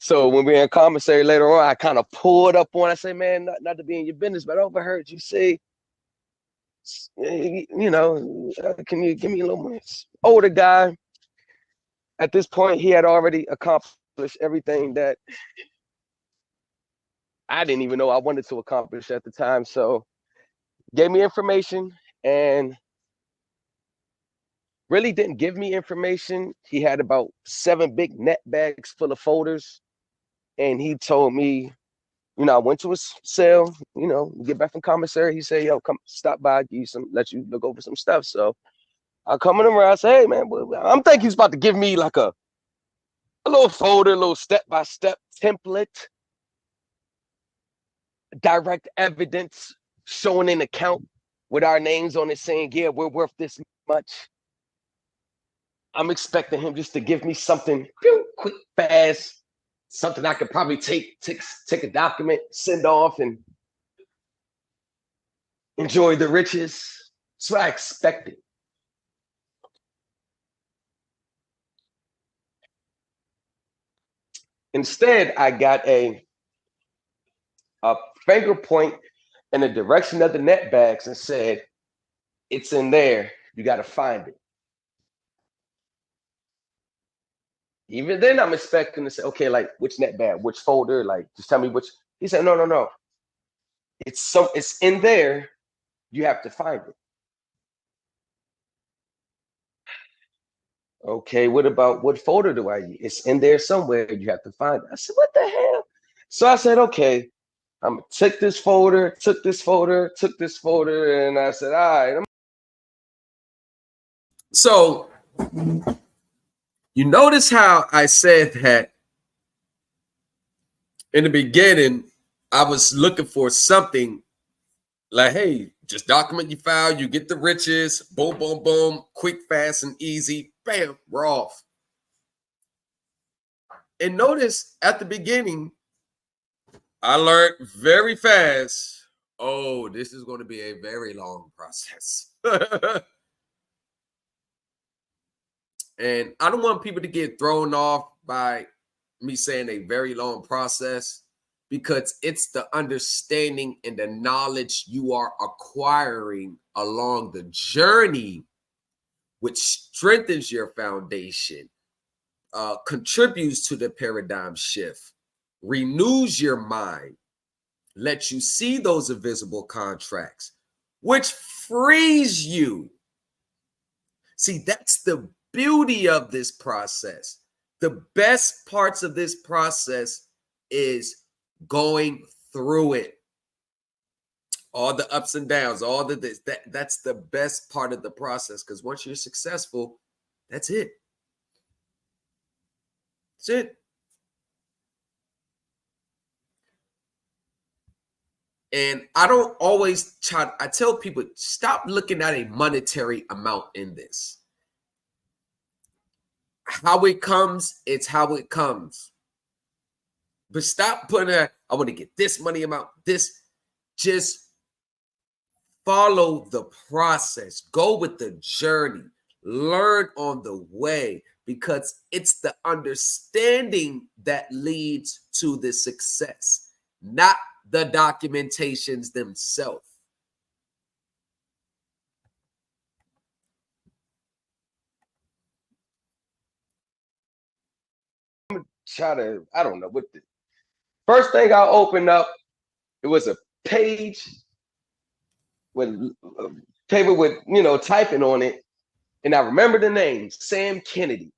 So when we were in commissary later on, I kind of pulled up on. I said, "Man, not to be in your business, but I overheard you say, can you give me a little more?" Older guy. At this point, he had already accomplished everything that I didn't even know I wanted to accomplish at the time. So gave me information and really didn't give me information. He had about 7 big net bags full of folders. And he told me, I went to his cell, get back from commissary. He said, "Yo, come stop by, let you look over some stuff." So I come in around, I say, "Hey man, I'm thinking he's about to give me like a little folder, a little step-by-step template, direct evidence showing an account with our names on it saying, yeah, we're worth this much." I'm expecting him just to give me something quick, fast, something I could probably take a document, send off, and enjoy the riches. That's what I expected. Instead, I got a finger point in the direction of the net bags and said, it's in there. You got to find it. Even then, I'm expecting to say, okay, like which net bag, which folder, like just tell me which. He said, no. It's in there. You have to find it. Okay, what folder do I use? It's in there somewhere. You have to find it. I said, what the hell? So I said, okay, I'm gonna take this folder, took this folder, and I said, all right. So you notice how I said that in the beginning, I was looking for something like, hey, just document your file, you get the riches, boom, boom, boom, quick, fast, and easy, bam, we're off. And notice at the beginning, I learned very fast, oh, this is going to be a very long process. And I don't want people to get thrown off by me saying a very long process, because it's the understanding and the knowledge you are acquiring along the journey, which strengthens your foundation, contributes to the paradigm shift, renews your mind, lets you see those invisible contracts, which frees you. See, that's the beauty of this process. The best parts of this process is going through it. All the ups and downs, all the this, that's the best part of the process, because once you're successful, that's it. That's it. And I don't always I tell people, stop looking at a monetary amount in this. How it comes, it's how it comes. But stop putting I want to get this money amount, this. Just follow the process. Go with the journey. Learn on the way, because it's the understanding that leads to the success, not the documentations themselves. I don't know what the first thing I opened up, it was a page with paper with, typing on it. And I remember the name, Sam Kennedy.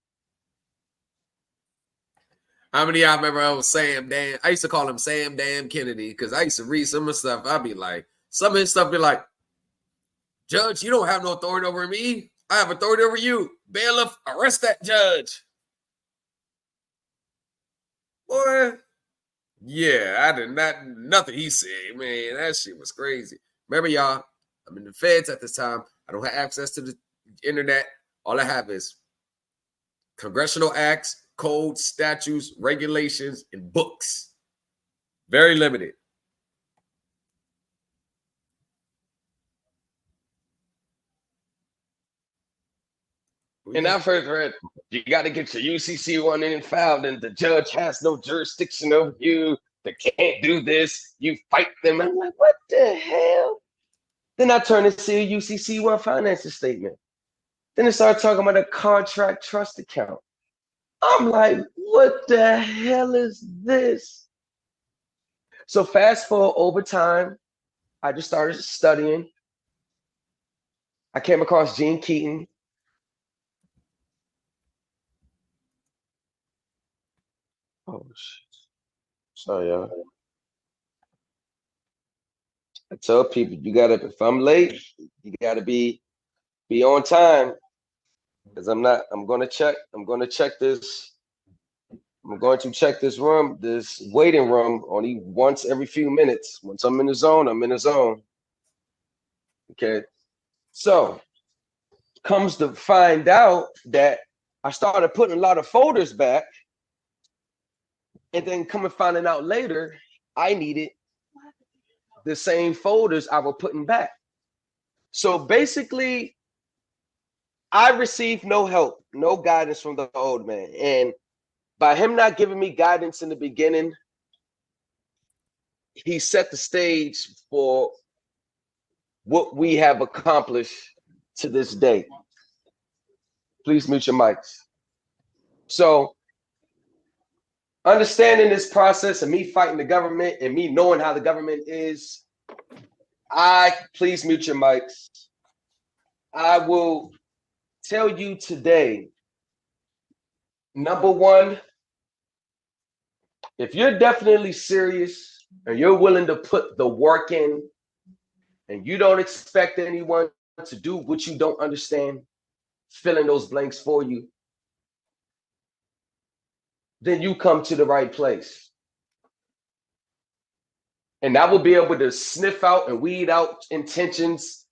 How many of y'all remember Sam Dan? I used to call him Sam Dan Kennedy, because I used to read some of the stuff. I'd be like, some of his stuff be like, Judge, you don't have no authority over me. I have authority over you. Bailiff, arrest that judge. Boy, yeah, I did nothing he said, man. That shit was crazy. Remember, y'all, I'm in the feds at this time. I don't have access to the internet. All I have is congressional acts, codes, statutes, regulations, and books. Very limited. And I've heard you got to get your UCC one in filed, and the judge has no jurisdiction over you. They can't do this. You fight them. I'm like, what the hell? Then I turn to see a UCC one financial statement. Then it started talking about a contract trust account. I'm like, what the hell is this? So fast forward over time, I just started studying. I came across Gene Keaton. Oh, shit. Sorry, y'all. I tell people, you gotta, if I'm late, you gotta be on time. Because I'm going to check this. I'm going to check this room, this waiting room, only once every few minutes. Once I'm in the zone, I'm in the zone. Okay. So comes to find out that I started putting a lot of folders back, and then coming finding out later, I needed the same folders I was putting back. So basically, I received no help, no guidance from the old man. And by him not giving me guidance in the beginning, he set the stage for what we have accomplished to this day. Please mute your mics. So understanding this process and me fighting the government and me knowing how the government is, please mute your mics. I will tell you today, number one, if you're definitely serious and you're willing to put the work in and you don't expect anyone to do what you don't understand, fill in those blanks for you, then you come to the right place. And I will be able to sniff out and weed out intentions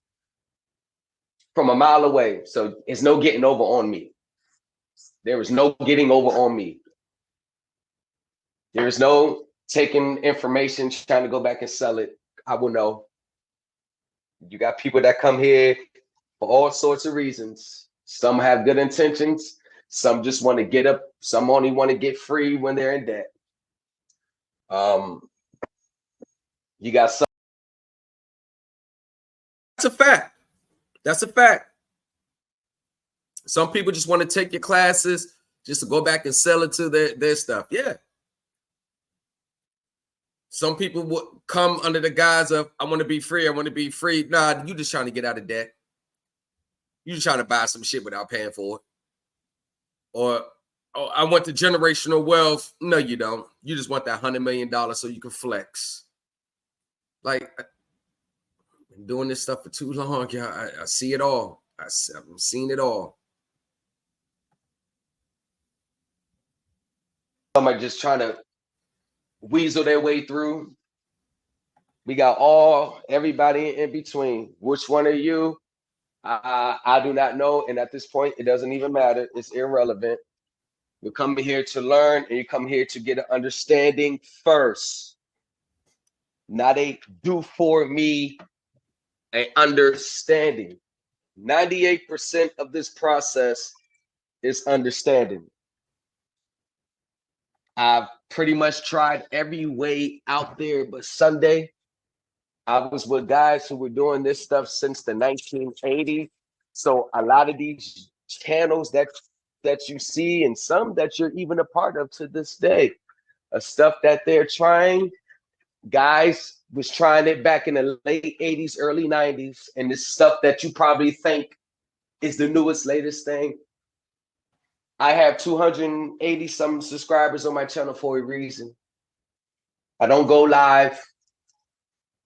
from a mile away. So it's no getting over on me. There is no getting over on me. There is no taking information, trying to go back and sell it. I will know. You got people that come here for all sorts of reasons. Some have good intentions. Some just want to get up. Some only want to get free when they're in debt. You got some. That's a fact. That's a fact. Some people just want to take your classes just to go back and sell it to their stuff. Yeah. Some people would come under the guise of, I want to be free. I want to be free. Nah, you just trying to get out of debt. You just trying to buy some shit without paying for it. Or, oh, I want the generational wealth. No, you don't. You just want that $100 million so you can flex. Like, I've been doing this stuff for too long. Yeah, I see it all. I've seen it all. Somebody just trying to weasel their way through. We got everybody in between. Which one are you? I do not know. And at this point, it doesn't even matter. It's irrelevant. You're coming here to learn, and you come here to get an understanding first. Not a do for me, an understanding. 98% of this process is understanding. I've pretty much tried every way out there, but Sunday, I was with guys who were doing this stuff since the 1980s. So a lot of these channels that you see, and some that you're even a part of to this day, stuff that they're trying, guys was trying it back in the late 80s, early 90s, and this stuff that you probably think is the newest, latest thing. I have 280 some subscribers on my channel for a reason. I don't go live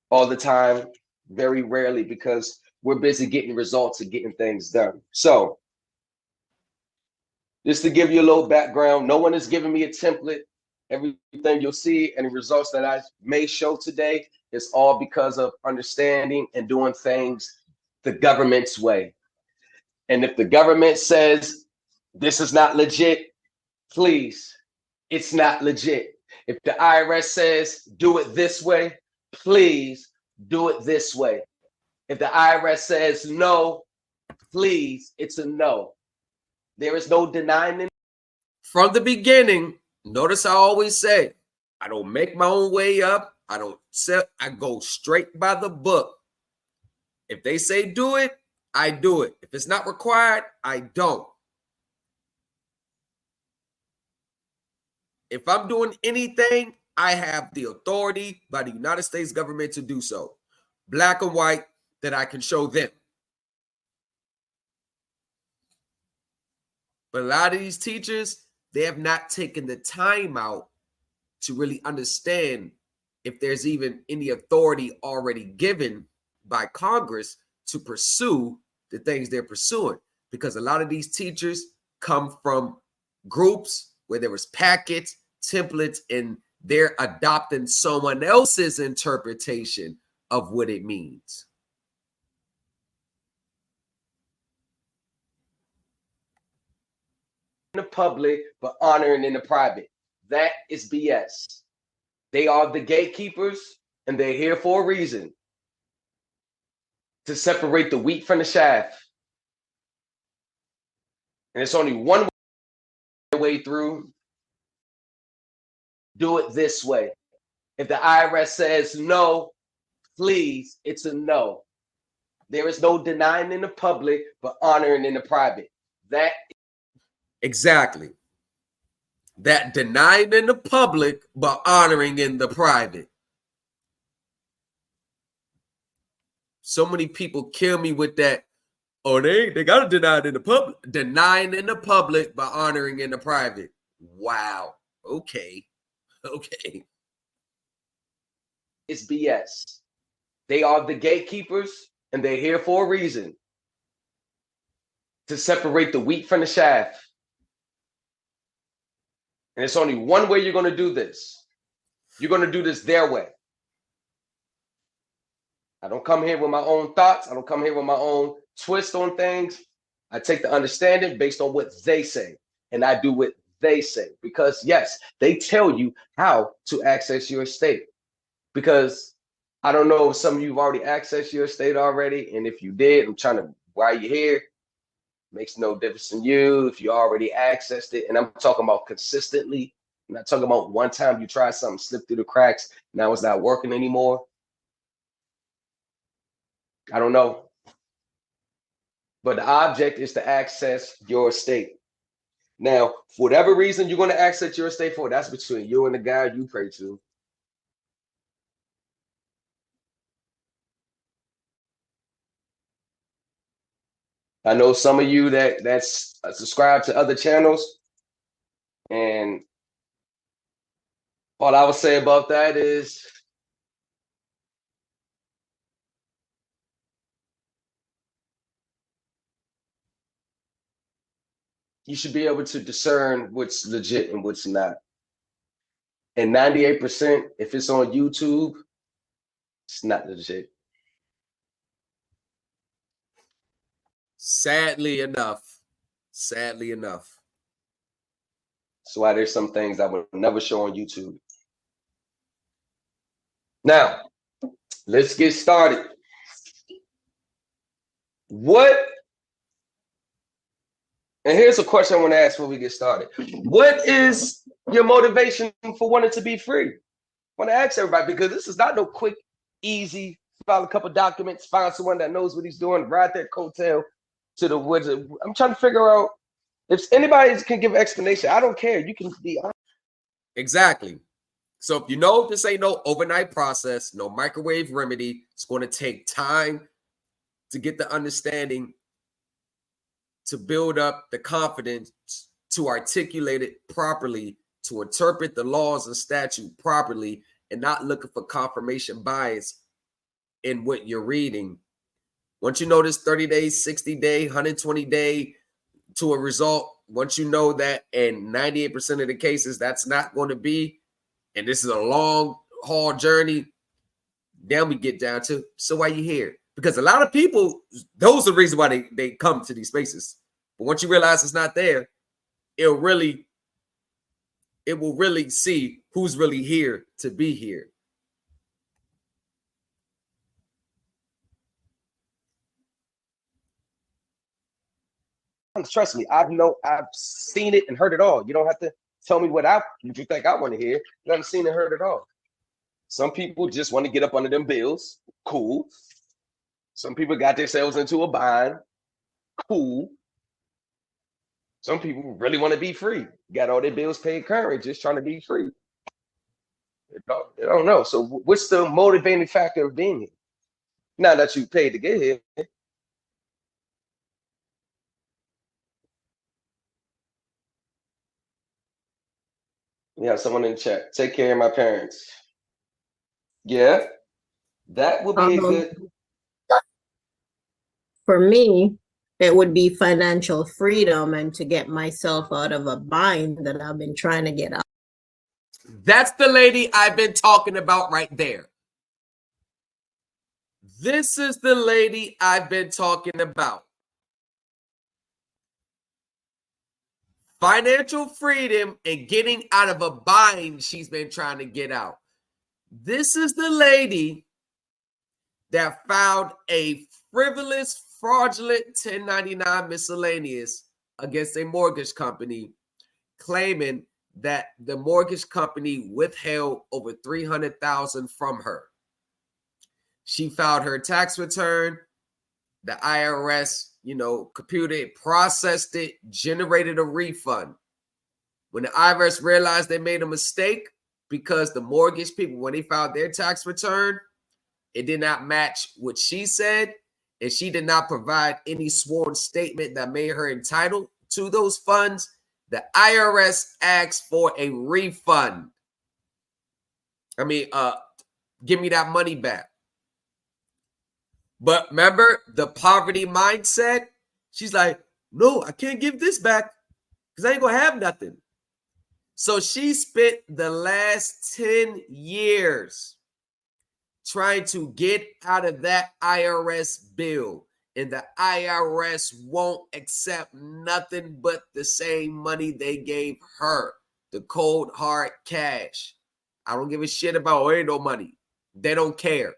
all the time, very rarely, because we're busy getting results and getting things done. So just to give you a little background, no one is giving me a template. Everything you'll see and the results that I may show today is all because of understanding and doing things the government's way. And if the government says this is not legit, please, it's not legit. If the IRS says do it this way, please do it this way. If the IRS says no, please, it's a no. There is no denying it. From the beginning, notice I always say, I don't make my own way up. I go straight by the book. If they say do it, I do it. If it's not required, I don't. If I'm doing anything, I have the authority by the United States government to do so. Black and white, that I can show them. But a lot of these teachers, they have not taken the time out to really understand if there's even any authority already given by Congress to pursue the things they're pursuing. Because a lot of these teachers come from groups where there was packets, templates, and they're adopting someone else's interpretation of what it means. In the public, but honoring in the private. That is BS. They are the gatekeepers, and they're here for a reason. To separate the wheat from the chaff. And it's only one way through. Do it this way. If the IRS says no, please, it's a no. There is no denying in the public, but honoring in the private. That exactly. That denying in the public, but honoring in the private. So many people kill me with that. Oh, they got to deny it in the public. Denying in the public, but honoring in the private. Wow. Okay. Okay. It's BS. They are the gatekeepers, and they're here for a reason. To separate the wheat from the chaff. And it's only one way you're going to do this. You're going to do this their way. I don't come here with my own thoughts. I don't come here with my own twist on things. I take the understanding based on what they say, and I do what they say. Because yes, they tell you how to access your estate. Because I don't know if some of you have already accessed your estate already, and if you did, I'm trying to, while you're here, makes no difference in you if you already accessed it. And I'm talking about consistently. I'm not talking about one time you tried something, slipped through the cracks, now it's not working anymore. I don't know. But the object is to access your estate. Now, for whatever reason you're going to access your estate for, that's between you and the guy you pray to. I know some of you that's subscribed to other channels, and all I would say about that is you should be able to discern what's legit and what's not. And 98%, if it's on YouTube, it's not legit. Sadly enough. Sadly enough. That's why there's some things I would never show on YouTube. Now, let's get started. And here's a question I want to ask before we get started. What is your motivation for wanting to be free? I want to ask everybody, because this is not no quick, easy, file a couple documents, find someone that knows what he's doing, ride that coattail to the woods. I'm trying to figure out if anybody can give an explanation. I don't care. You can be honest. Exactly. So if you know this ain't no overnight process, no microwave remedy, it's going to take time to get the understanding, to build up the confidence, to articulate it properly, to interpret the laws and statute properly, and not looking for confirmation bias in what you're reading. Once you know this 30 days, 60 day, 120 day to a result, once you know that, and 98% of the cases that's not going to be, and this is a long haul journey, then we get down to, so why you here? Because a lot of people, those are the reasons why they come to these spaces. But once you realize it's not there, it will really see who's really here to be here. Trust me, I've seen it and heard it all. You don't have to tell me what you think I want to hear. I've seen and heard it all. Some people just want to get up under them bills. Cool. Some people got themselves into a bind. Cool. Some people really want to be free. Got all their bills paid current, just trying to be free. I don't know. So what's the motivating factor of being here? Now that you paid to get here. Yeah, someone in the chat. Take care of my parents. Yeah, that would be a good. For me, it would be financial freedom and to get myself out of a bind that I've been trying to get out. That's the lady I've been talking about right there. This is the lady I've been talking about. Financial freedom and getting out of a bind she's been trying to get out. This is the lady that filed a frivolous, fraudulent 1099 miscellaneous against a mortgage company, claiming that the mortgage company withheld over $300,000 from her. She filed her tax return. The IRS, computed it, processed it, generated a refund. When the IRS realized they made a mistake, because the mortgage people, when they filed their tax return, it did not match what she said, and she did not provide any sworn statement that made her entitled to those funds, the IRS asked for a refund. Give me that money back. But remember the poverty mindset? She's like, no, I can't give this back because I ain't going to have nothing. So she spent the last 10 years trying to get out of that IRS bill. And the IRS won't accept nothing but the same money they gave her, the cold, hard cash. I don't give a shit about ain't no money. They don't care.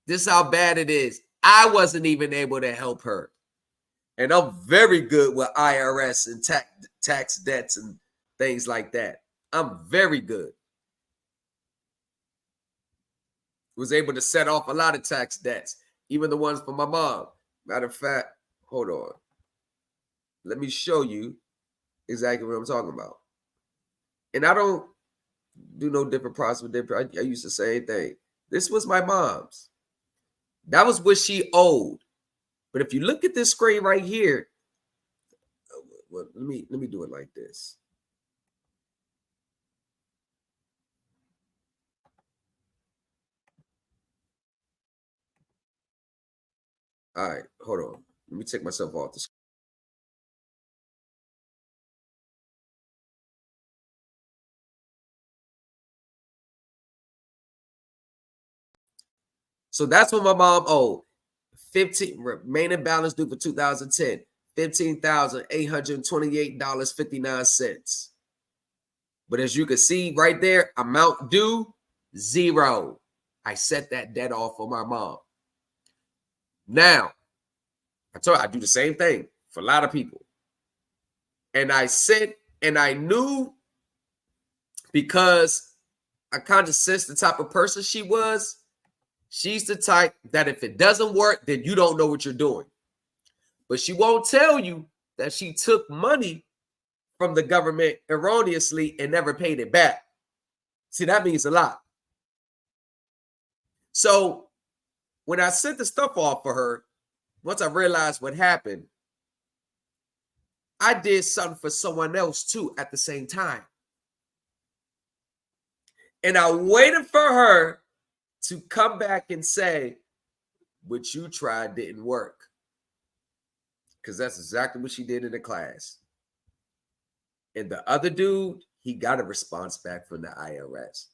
This is how bad it is. I wasn't even able to help her. And I'm very good with IRS and tax debts and things like that. I'm very good. Was able to set off a lot of tax debts, even the ones for my mom. Matter of fact, hold on. Let me show you exactly what I'm talking about. And I don't do no different process with different. I used the same thing. This was my mom's. That was what she owed. But if you look at this screen right here, well, let me do it like this. All right, hold on. Let me take myself off the screen. So that's what my mom owed. 15 remaining balance due for 2010, $15,828.59. But as you can see right there, amount due, $0. I set that debt off for my mom. Now, I told you I do the same thing for a lot of people. And I said, and I knew, because I kind of sensed the type of person she was. She's the type that if it doesn't work, then you don't know what you're doing. But she won't tell you that she took money from the government erroneously and never paid it back. See, that means a lot. So when I sent the stuff off for her, once I realized what happened, I did something for someone else too at the same time. And I waited for her to come back and say, what you tried didn't work. Because that's exactly what she did in the class. And the other dude, he got a response back from the IRS.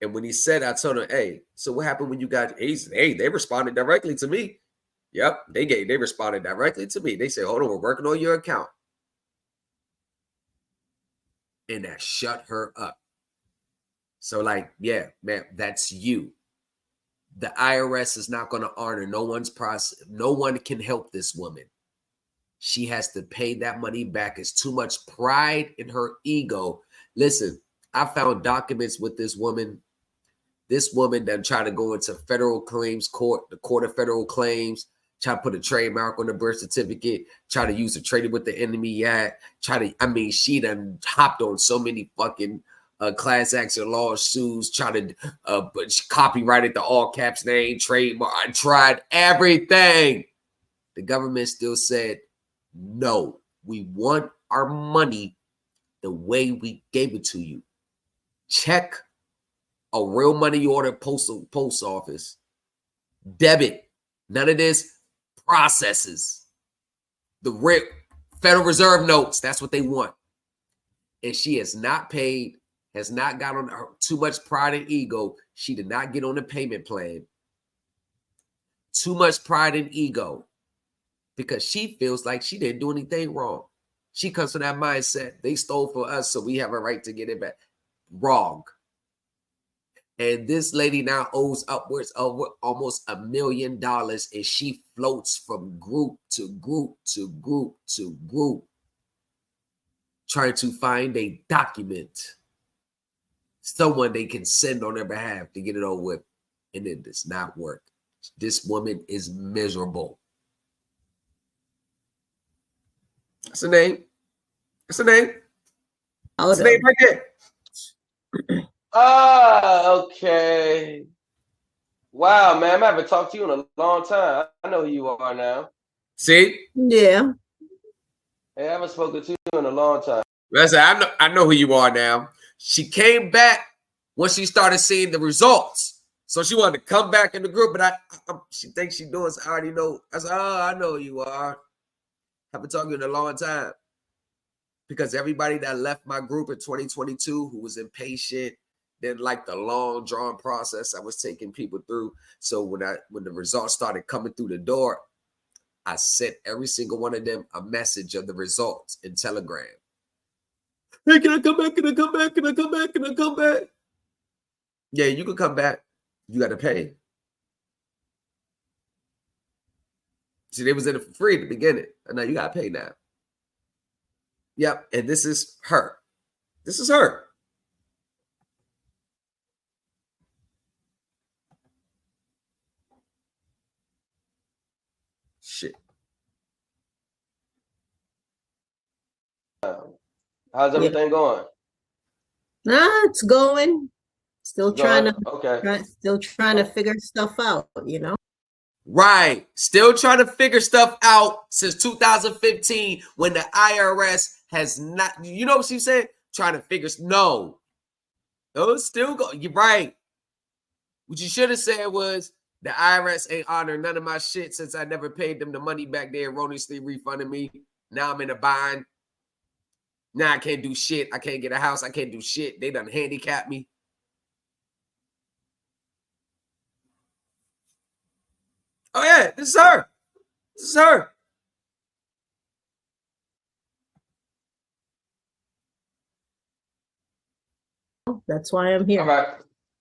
And when he said, I told him, hey, so what happened when you got, he said, hey, they responded directly to me. Yep, they responded directly to me. They said, hold on, we're working on your account. And that shut her up. So like, yeah, man, that's you. The IRS is not going to honor no one's process. No one can help this woman. She has to pay that money back. It's too much pride in her ego. Listen, I found documents with this woman. This woman that tried to go into federal claims court, the Court of Federal Claims, try to put a trademark on the birth certificate, try to use a Trading with the Enemy Act, she done hopped on so many fucking class action lawsuits, try to copyrighted the all caps name, trademark. I tried everything. The government still said, no, we want our money the way we gave it to you. Check a real money order post office. Debit. None of this processes. The real Federal Reserve notes. That's what they want. And she has not paid, has not got on her too much pride and ego. She did not get on the payment plan. Too much pride and ego. Because she feels like she didn't do anything wrong. She comes from that mindset. They stole from us, so we have a right to get it back. Wrong. And this lady now owes upwards of almost $1 million, and she floats from group to group to group to group. trying to find a document, someone they can send on their behalf to get it over with, and it does not work. This woman is miserable. That's the name. That's the name. That's the name right there. Okay. Wow, man, I haven't talked to you in a long time. I know who you are now. See? Yeah. Hey, I haven't spoken to you in a long time. Listen, I know who you are now. She came back when she started seeing the results. So she wanted to come back in the group, but she thinks she doing. I already know. I said, oh, I know who you are. Haven't talked to you in a long time. Because everybody that left my group in 2022 who was impatient, didn't like the long drawn process I was taking people through. So when the results started coming through the door, I sent every single one of them a message of the results in Telegram. Hey, can I come back? Can I come back? Can I come back? Can I come back? Yeah, you can come back. You got to pay. See, they was in it for free at the beginning. And now you got to pay now. Yep, and this is her. This is her. Shit. How's everything going? It's going. Still trying to figure stuff out, you know? Right. Still trying to figure stuff out since 2015 when the IRS has not, you know what she said? Trying to figure, no. Those still go. You're right. What you should have said was the IRS ain't honoring none of my shit since I never paid them the money back there, erroneously refunded me. Now I'm in a bind. Now I can't do shit. I can't get a house. I can't do shit. They done handicapped me. Oh, yeah, this is her. This is her. That's why I'm here. All right.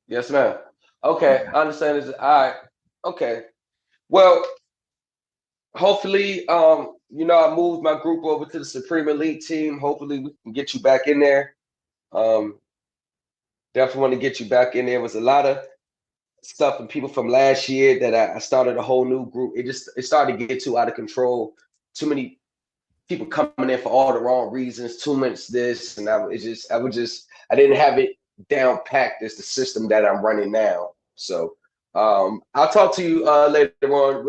Yes, ma'am. Okay, I understand this. All right. Okay. Well, hopefully, I moved my group over to the Supreme Elite team. Hopefully, we can get you back in there. Definitely want to get you back in there. It was a lot of stuff and people from last year that I started a whole new group. It started to get too out of control. Too many people coming in for all the wrong reasons. Too much this, and I didn't have it down packed as the system that I'm running now. So I'll talk to you later on.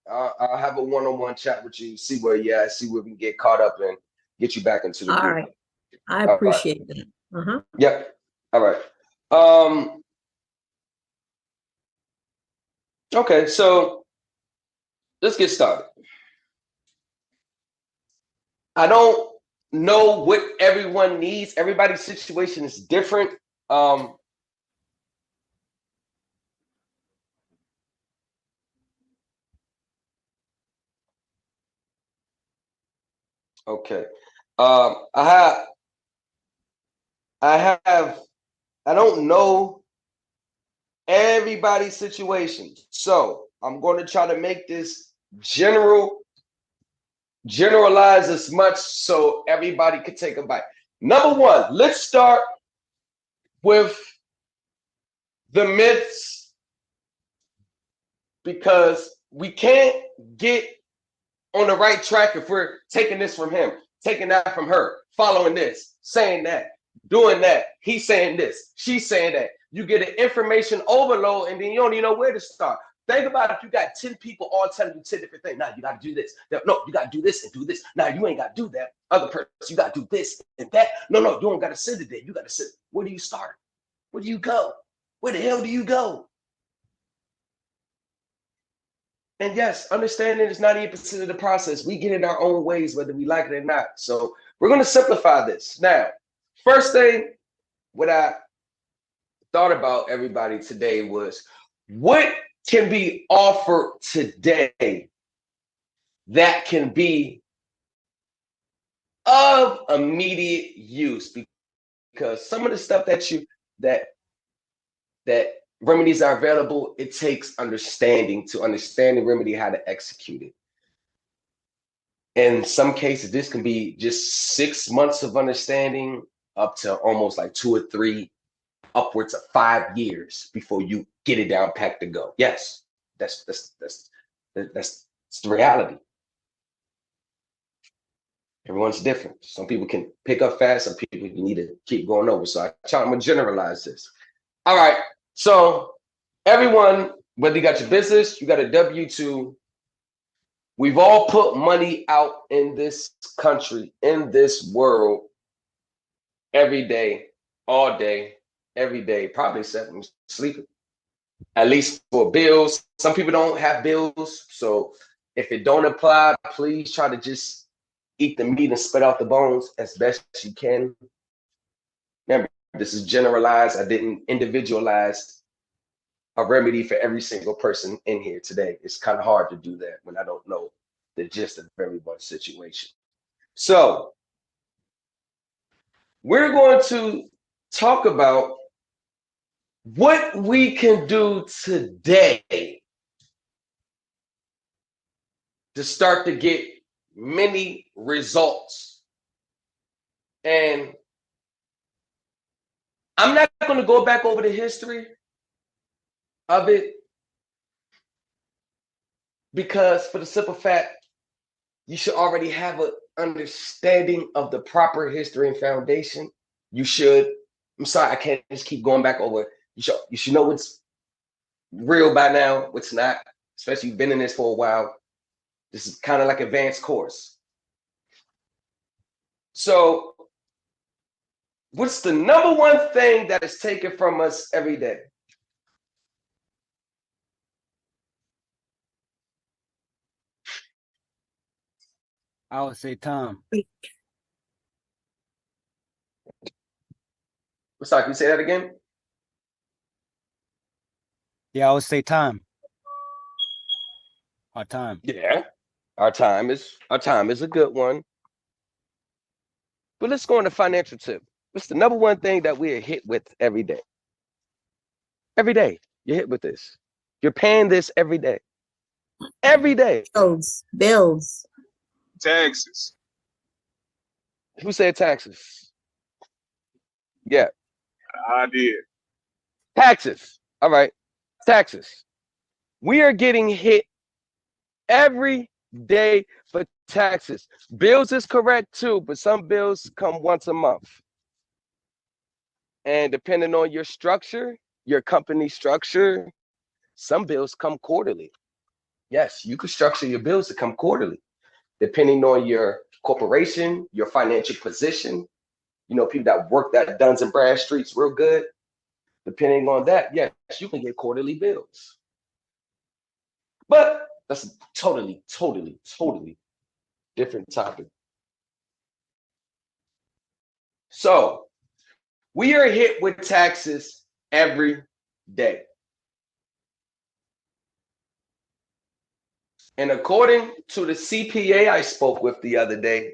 I'll have a one-on-one chat with you. See where you're at. See where we can get caught up and get you back into the group. All right. I appreciate that. Uh-huh. Yep. All right. Okay, so let's get started. I don't know what everyone needs. Everybody's situation is different. Okay. I don't know everybody's situation. So I'm going to try to make this generalize as much so everybody could take a bite. Number one, let's start with the myths, because we can't get on the right track if we're taking this from him, taking that from her, following this, saying that, doing that. He's saying this, she's saying that. You get an information overload and then you don't even know where to start. Think about if you got 10 people all telling you 10 different things. Now you got to do this. No, you got to do this and do this. Now you ain't got to do that. Other person, you got to do this and that. No, you don't got to send it there. You got to send it. Where do you start? Where do you go? Where the hell do you go? And yes, understanding is 98% of the process. We get in our own ways, whether we like it or not. So we're going to simplify this. Now, first thing, what I thought about everybody today was, what can be offered today that can be of immediate use? Because some of the stuff that remedies are available, it takes understanding to understand the remedy, how to execute it. In some cases, this can be just 6 months of understanding up to almost like 2 or 3, upwards of 5 years before you get it down packed to go. Yes, that's the reality. Everyone's different. Some people can pick up fast, some people you need to keep going over. So I'm gonna generalize this. All right. So everyone, whether you got your business, you got a W-2, we've all put money out in this country, in this world, every day, all day, every day, probably except when sleeping. At least for bills. Some people don't have bills. So if it don't apply, please try to just eat the meat and spit out the bones as best you can. Remember, this is generalized. I didn't individualize a remedy for every single person in here today. It's kind of hard to do that when I don't know the gist of everyone's situation. So we're going to talk about what we can do today to start to get many results. And I'm not going to go back over the history of it, because for the simple fact, you should already have an understanding of the proper history and foundation. You should. I'm sorry, I can't just keep going back over. You should know what's real by now, what's not, especially if you've been in this for a while. This is kind of like advanced course. So what's the number one thing that is taken from us every day? I would say time. Sorry, can you say that again? Yeah, I would say time. Our time. Yeah, our time is a good one. But let's go on the financial tip. What's the number one thing that we are hit with every day? Every day, you're hit with this. You're paying this every day. Every day. Bills. Taxes. Who said taxes? Yeah. I did. Taxes. All right. Taxes. We are getting hit every day for taxes. Bills is correct too, but some bills come once a month. And depending on your structure, your company structure, some bills come quarterly. Yes, you can structure your bills to come quarterly, depending on your corporation, your financial position. You know, people that work that Duns and Bradstreet's real good. Depending on that, yes, you can get quarterly bills. But that's a totally different topic. So we are hit with taxes every day. And according to the CPA I spoke with the other day,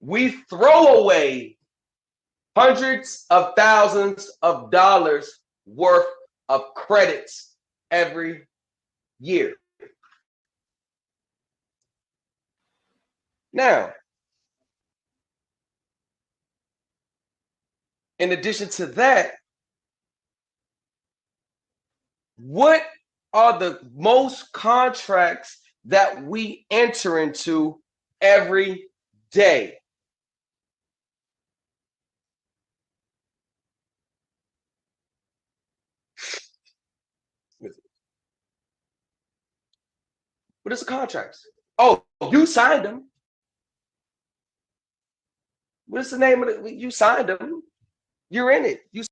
we throw away hundreds of thousands of dollars worth of credits every year. Now, in addition to that, what are the most contracts that we enter into every day? What is the contracts? Oh, you signed them. What's the name of it? You signed them. You're in it. You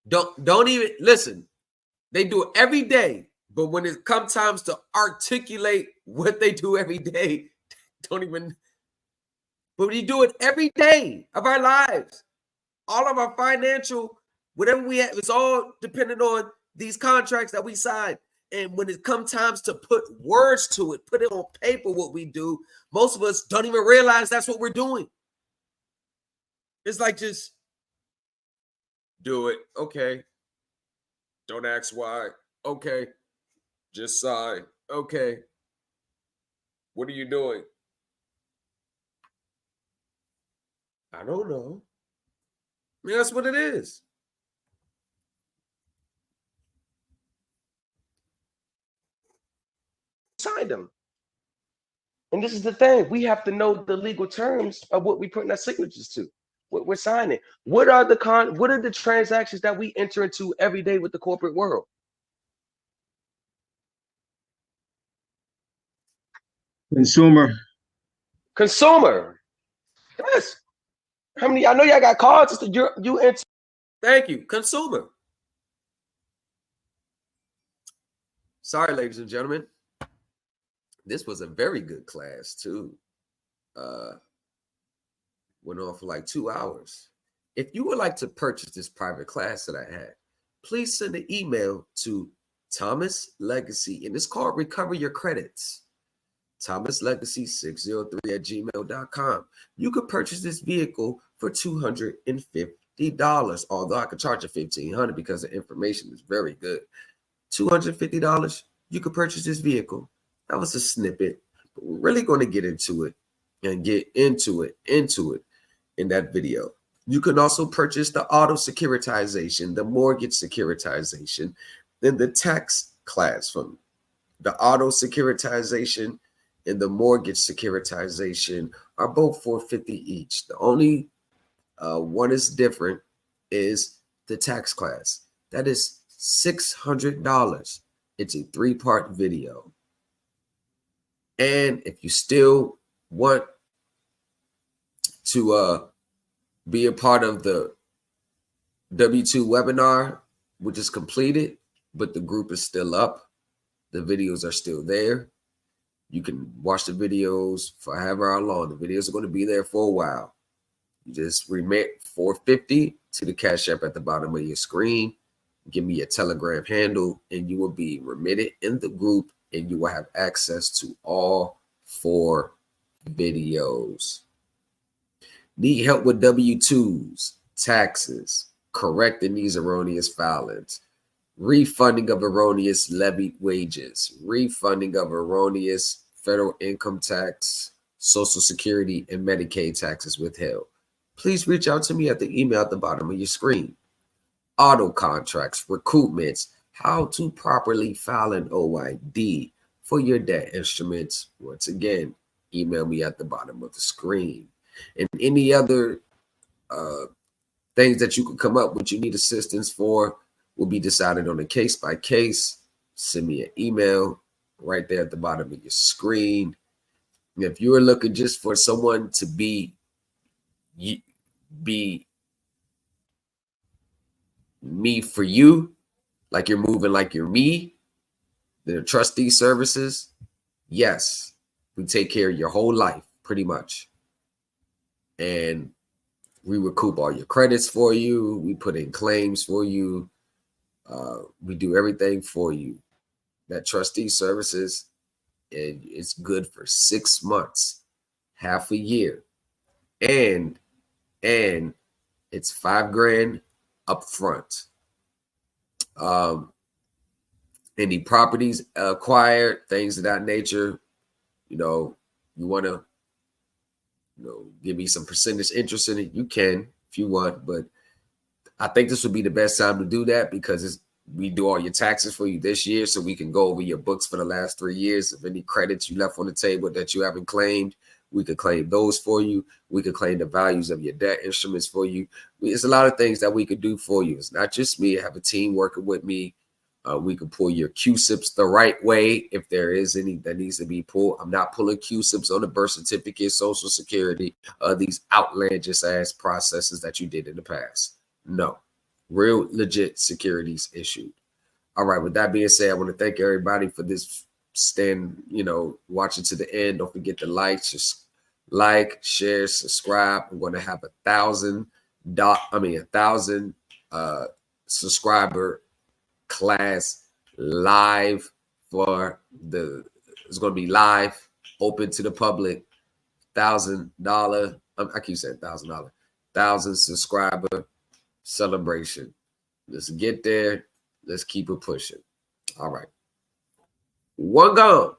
Don't even listen. They do it every day, but when it comes times to articulate what they do every day, don't even. But we do it every day of our lives. All of our financial, whatever we have, it's all dependent on these contracts that we sign. And when it comes times to put words to it, put it on paper, what we do, most of us don't even realize that's what we're doing. It's like, just do it. Okay. Don't ask why. Okay. Just sign. Okay. What are you doing? I don't know. I mean, that's what it is. Signed them. And this is the thing. We have to know the legal terms of what we're putting our signatures to, what we're signing. What are the transactions that we enter into every day with the corporate world? Consumer. Consumer. Yes. How many? I know y'all got cards. It's the you enter. Thank you. Consumer. Sorry, ladies and gentlemen. This was a very good class, too. Went on for like 2 hours. If you would like to purchase this private class that I had, please send an email to Thomas Legacy, and it's called Recover Your Credits. ThomasLegacy603@gmail.com. You could purchase this vehicle for $250, although I could charge you $1,500 because the information is very good. $250, you could purchase this vehicle. That was a snippet, but we're really going to get into it and get into it in that video. You can also purchase the auto securitization, the mortgage securitization, then the tax class from the auto securitization and the mortgage securitization are both $450 each. The only one is different is the tax class. That is $600. It's a 3-part video. And if you still want to be a part of the W2 webinar, which is completed, but the group is still up, the videos are still there. You can watch the videos for however long. The videos are going to be there for a while. You just remit $450 to the Cash App at the bottom of your screen. Give me a Telegram handle, and you will be remitted in the group, and you will have access to all 4 videos. Need help with W-2s, taxes, correcting these erroneous filings, refunding of erroneous levied wages, refunding of erroneous federal income tax, Social Security, and Medicaid taxes withheld. Please reach out to me at the email at the bottom of your screen. Auto contracts, recoupments, how to properly file an OID for your debt instruments. Once again, email me at the bottom of the screen. And any other things that you could come up with you need assistance for will be decided on a case by case. Send me an email right there at the bottom of your screen. And if you're looking just for someone to be me for you, like you're moving like you're me, the trustee services, yes, we take care of your whole life pretty much. And we recoup all your credits for you. We put in claims for you. We do everything for you. That trustee services, and it's good for 6 months, half a year. And it's $5,000 up front. Any properties acquired, things of that nature, you want to give me some percentage interest in it, you can if you want, but I think this would be the best time to do that because we do all your taxes for you this year, so we can go over your books for the last 3 years. If any credits you left on the table that you haven't claimed, we could claim those for you. We could claim the values of your debt instruments for you. It's a lot of things that we could do for you. It's not just me. I have a team working with me. We can pull your QSIPs the right way if there is any that needs to be pulled. I'm not pulling QSIPs on the birth certificate, Social Security, these outlandish ass processes that you did in the past. No, real legit securities issued. All right, with that being said, I want to thank everybody for this watching to the end. Don't forget to like, share, subscribe. We're going to have 1,000 subscriber class live it's going to be live, open to the public, $1,000. I keep saying $1,000, 1,000 subscriber celebration. Let's get there. Let's keep it pushing. All right. One gone.